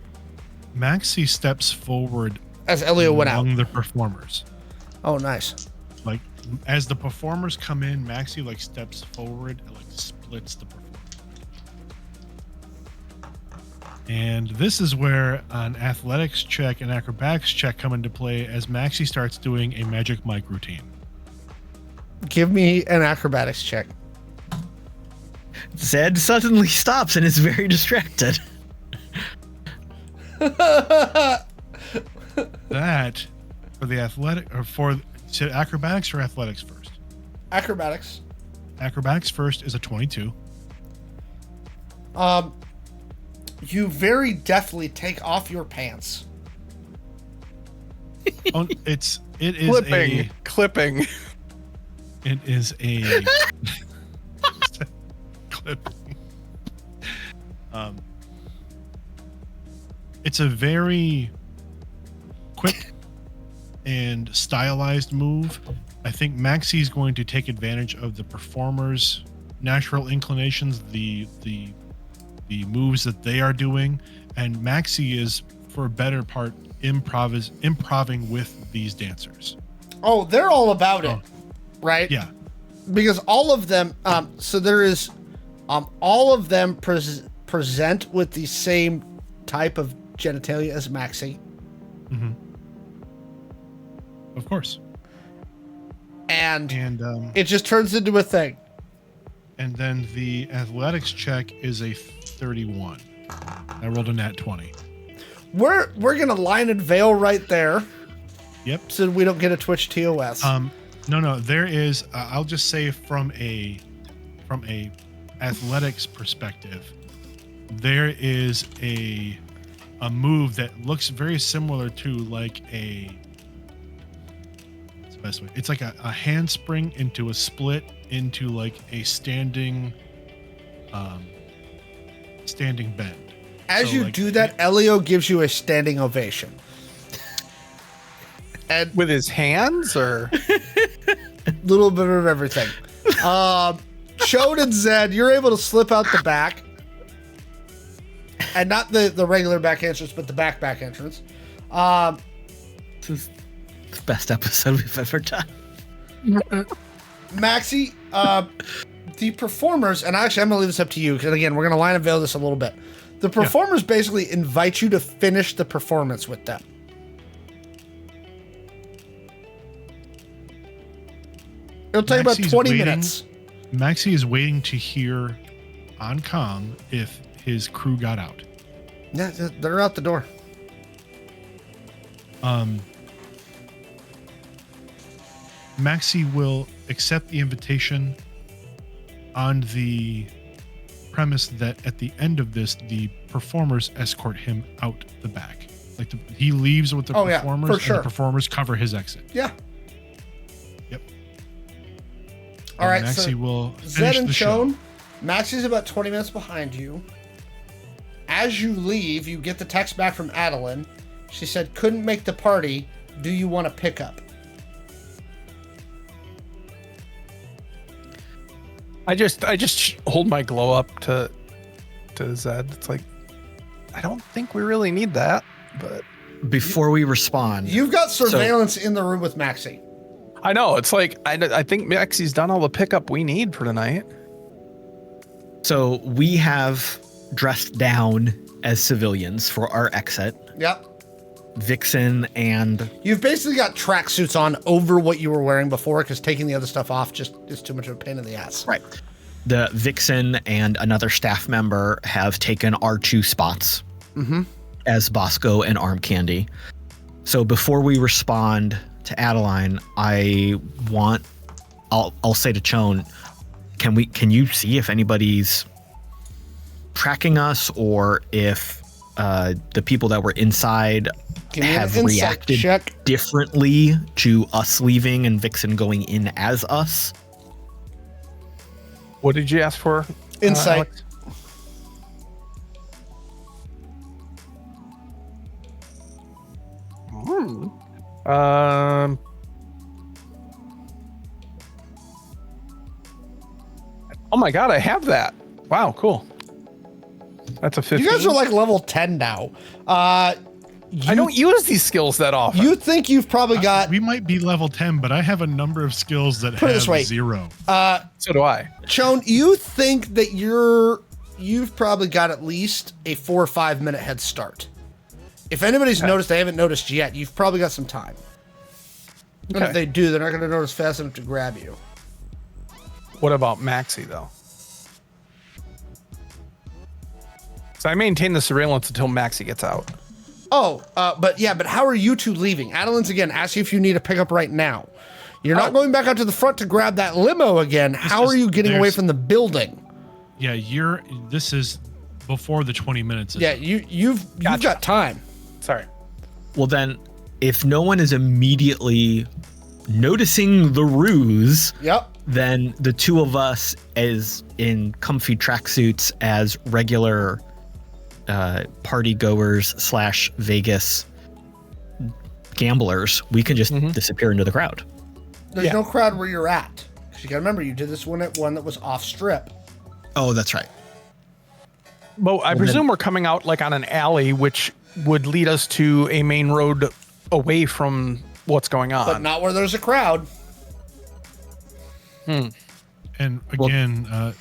Maxi steps forward As Elio went out. among the performers. Oh, nice. Like as the performers come in, Maxi like steps forward and like splits the performers. And this is where an athletics check and acrobatics check come into play as Maxi starts doing a magic mic routine. Give me an acrobatics check. Zed suddenly stops and is very distracted. That for the athletic or for acrobatics or athletics first? Acrobatics. Acrobatics first is a 22. You very deftly take off your pants. Oh, it is Clipping. It is a clipping. It's a very quick and stylized move. I think Maxi is going to take advantage of the performers' natural inclinations, the moves that they are doing, and Maxi is, for a better part, improving with these dancers. Oh, they're all about it, right? Yeah. Because all of them, so there is, all of them present with the same type of genitalia as Maxi. Mm-hmm. Of course. And it it just turns into a thing. And then the athletics check is a 31. I rolled a nat 20. We're gonna line and veil right there. Yep. So we don't get a Twitch TOS. No. There is. I'll just say from a athletics perspective, there is a move that looks very similar to like a. What's the best way? It's like a handspring into a split into like a standing bend. As So, you like, do that, Elio gives you a standing ovation. And With his hands, or little bit of everything. Shawn and Zed, you're able to slip out the back. And not the regular back entrance, but the back entrance. This is the best episode we've ever done. Maxi, the performers, and actually I'm going to leave this up to you, because again, we're going to line and veil this a little bit. The performers basically invite you to finish the performance with them. It'll take about 20 minutes. Maxi is waiting to hear on comm if his crew got out. Yeah, they're out the door. Maxi will accept the invitation on the premise that at the end of this, the performers escort him out the back. Like he leaves with the performers, for sure. and the performers cover his exit. Yeah. Yep. All right, Maxi so will Zed finish and the show. Shawn, Maxi's about 20 minutes behind you. As you leave, you get the text back from Adeline. She said, couldn't make the party. Do you want to pick up? I just hold my glow up to Zed. It's like, I don't think we really need that, but Before we respond, You've got surveillance in the room with Maxi. I know it's like I think Maxi's done all the pickup we need for tonight. so we have dressed down as civilians for our exit. Yep. Vixen and You've basically got tracksuits on over what you were wearing before because taking the other stuff off just is too much of a pain in the ass. right, the Vixen and another staff member have taken our 2 spots as Bosco and Arm Candy. So before we respond to Adeline, I'll say to Chone, can you see if anybody's tracking us or if the people that were inside Give me an have insight reacted check. differently to us leaving and Vixen going in as us? What did you ask for? Insight. Alex? Oh my god, I have that. Wow, cool. That's a 15. You guys are like level 10 now. I don't use these skills that often. You think you've probably got... We might be level 10, but I have a number of skills that Put it this have way. 0. So do I. Chone, you think that you've probably got at least a 4 or 5 minute head start. If anybody's noticed, they haven't noticed yet. You've probably got some time. And if Okay. they do, they're not going to notice fast enough to grab you. What about Maxi though? So I maintain the surveillance until Maxi gets out. Oh, but how are you two leaving? Adeline's again asks you if you need a pickup right now. You're not going back out to the front to grab that limo again. How are you getting away from the building? Yeah, this is before the 20 minutes. Yeah, you've got time. Sorry. Well, then, if no one is immediately noticing the ruse, Yep. then the 2 of us, as in comfy tracksuits, as regular party goers / Vegas gamblers, we can just disappear into the crowd. There's no crowd where you're at. 'Cause you got to remember, you did this one at one that was off strip. Oh, that's right. Well, I presume we're coming out like on an alley, which would lead us to a main road away from what's going on. But not where there's a crowd. And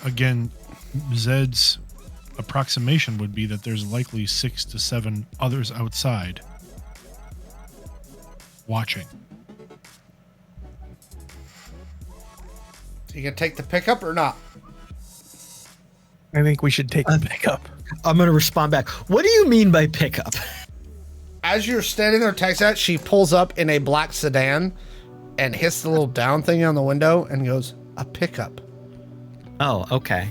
again, Zed's approximation would be that there's likely 6 to 7 others outside watching. So you gonna take the pickup or not? I think we should take the pickup. I'm going to respond back. What do you mean by pickup? As you're standing there text that, she pulls up in a black sedan and hits the little down thing on the window and goes, a pickup. Oh, okay.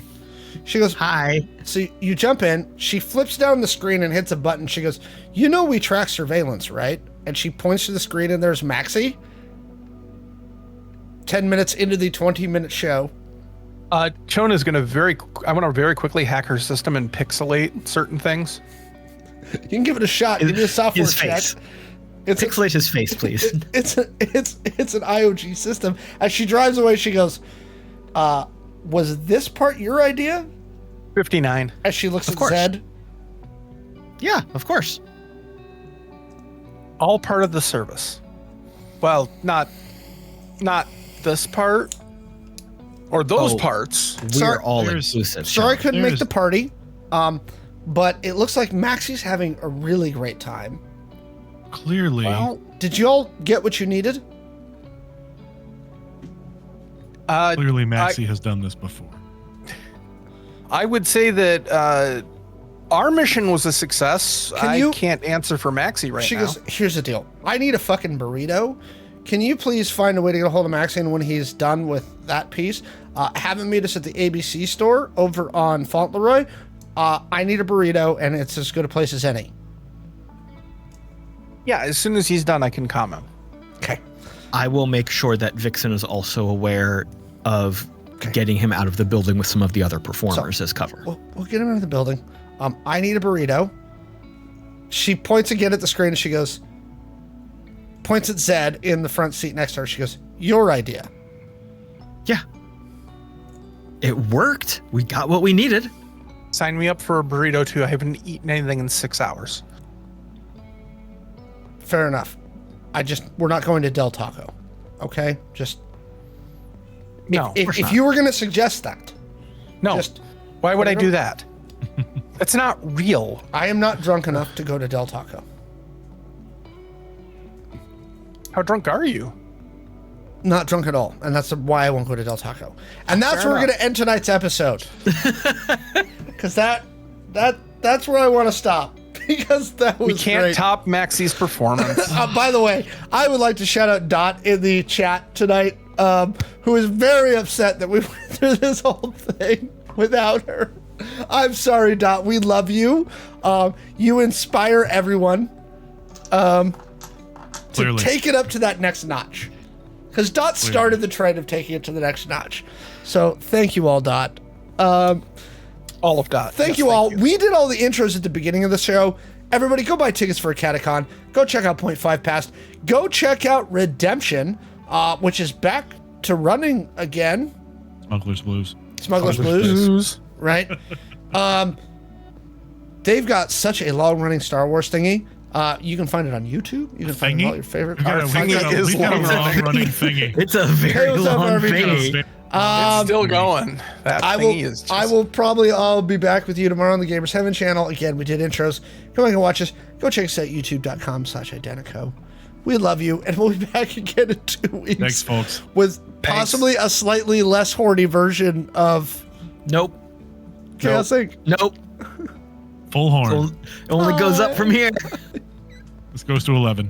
She goes, Hi. so you jump in, she flips down the screen and hits a button. She goes, you know we track surveillance, right? And she points to the screen and there's Maxi. 10 minutes into the 20-minute show. Chone is going to I want to very quickly hack her system and pixelate certain things. You can give it a shot. Give me a software His check. face. It's Pixelate his face, please. It's an IOG system. As she drives away, she goes, was this part your idea? 59. As she looks Of at course. Zed. Yeah, of course. All part of the service. Well, not this part or those parts. We're all there's- inclusive. Sorry I Shawn. couldn't make There's- the party. But it looks like Maxi's having a really great time. Clearly, Did you all get what you needed? clearly Maxi has done this before. I would say that our mission was a success. you- I can't answer for Maxi right She now. goes, here's the deal. I need a fucking burrito. Can you please find a way to get a hold of Maxi, and when he's done with that piece, have him meet us at the ABC store over on Fauntleroy. I need a burrito, and it's as good a place as any. Yeah, as soon as he's done, I can comment. Okay. I will make sure that Vixen is also aware of getting him out of the building with some of the other performers as cover. We'll get him into the building. I need a burrito. She points again at the screen, and she goes, points at Zed in the front seat next to her. She goes, your idea. Yeah. It worked. We got what we needed. Sign me up for a burrito too. I haven't eaten anything in 6 hours. Fair enough. We're not going to Del Taco. Okay? Just. No. If you were going to suggest that. No. Just, Why would I do that? That's not real. I am not drunk enough to go to Del Taco. How drunk are you? Not drunk at all. And that's why I won't go to Del Taco. And that's where we're going to end tonight's episode. Because that's where I want to stop. Because that was We can't great. top Maxi's performance. By the way, I would like to shout out Dot in the chat tonight, who is very upset that we went through this whole thing without her. I'm sorry, Dot. We love you. You inspire everyone to Clearly. take it up to that next notch. Because Dot started the trend of taking it to the next notch. So thank you all, Dot. All of Dot. Thank you all. We did all the intros at the beginning of the show. Everybody, go buy tickets for a Catacon. Go check out Point 5 Past. Go check out Redemption, which is back to running again. Smuggler's Blues. Smuggler's Blues. Right? They've got such a long-running Star Wars thingy. You can find it on YouTube. You can find all your favorite. We've got a long-running thingy. It's a very what's up, long RV? thing. It's still going. That thingy is just... I will probably all be back with you tomorrow on the Gamers Heaven channel. Again, we did intros. Go back and watch us. Go check us out, youtube.com/IDENTECO. We love you, and we'll be back again in 2 weeks. Thanks, folks. With possibly a slightly less horny version of Nope. Chaos Inc. Nope. Full horn. It only goes up from here. This goes to 11.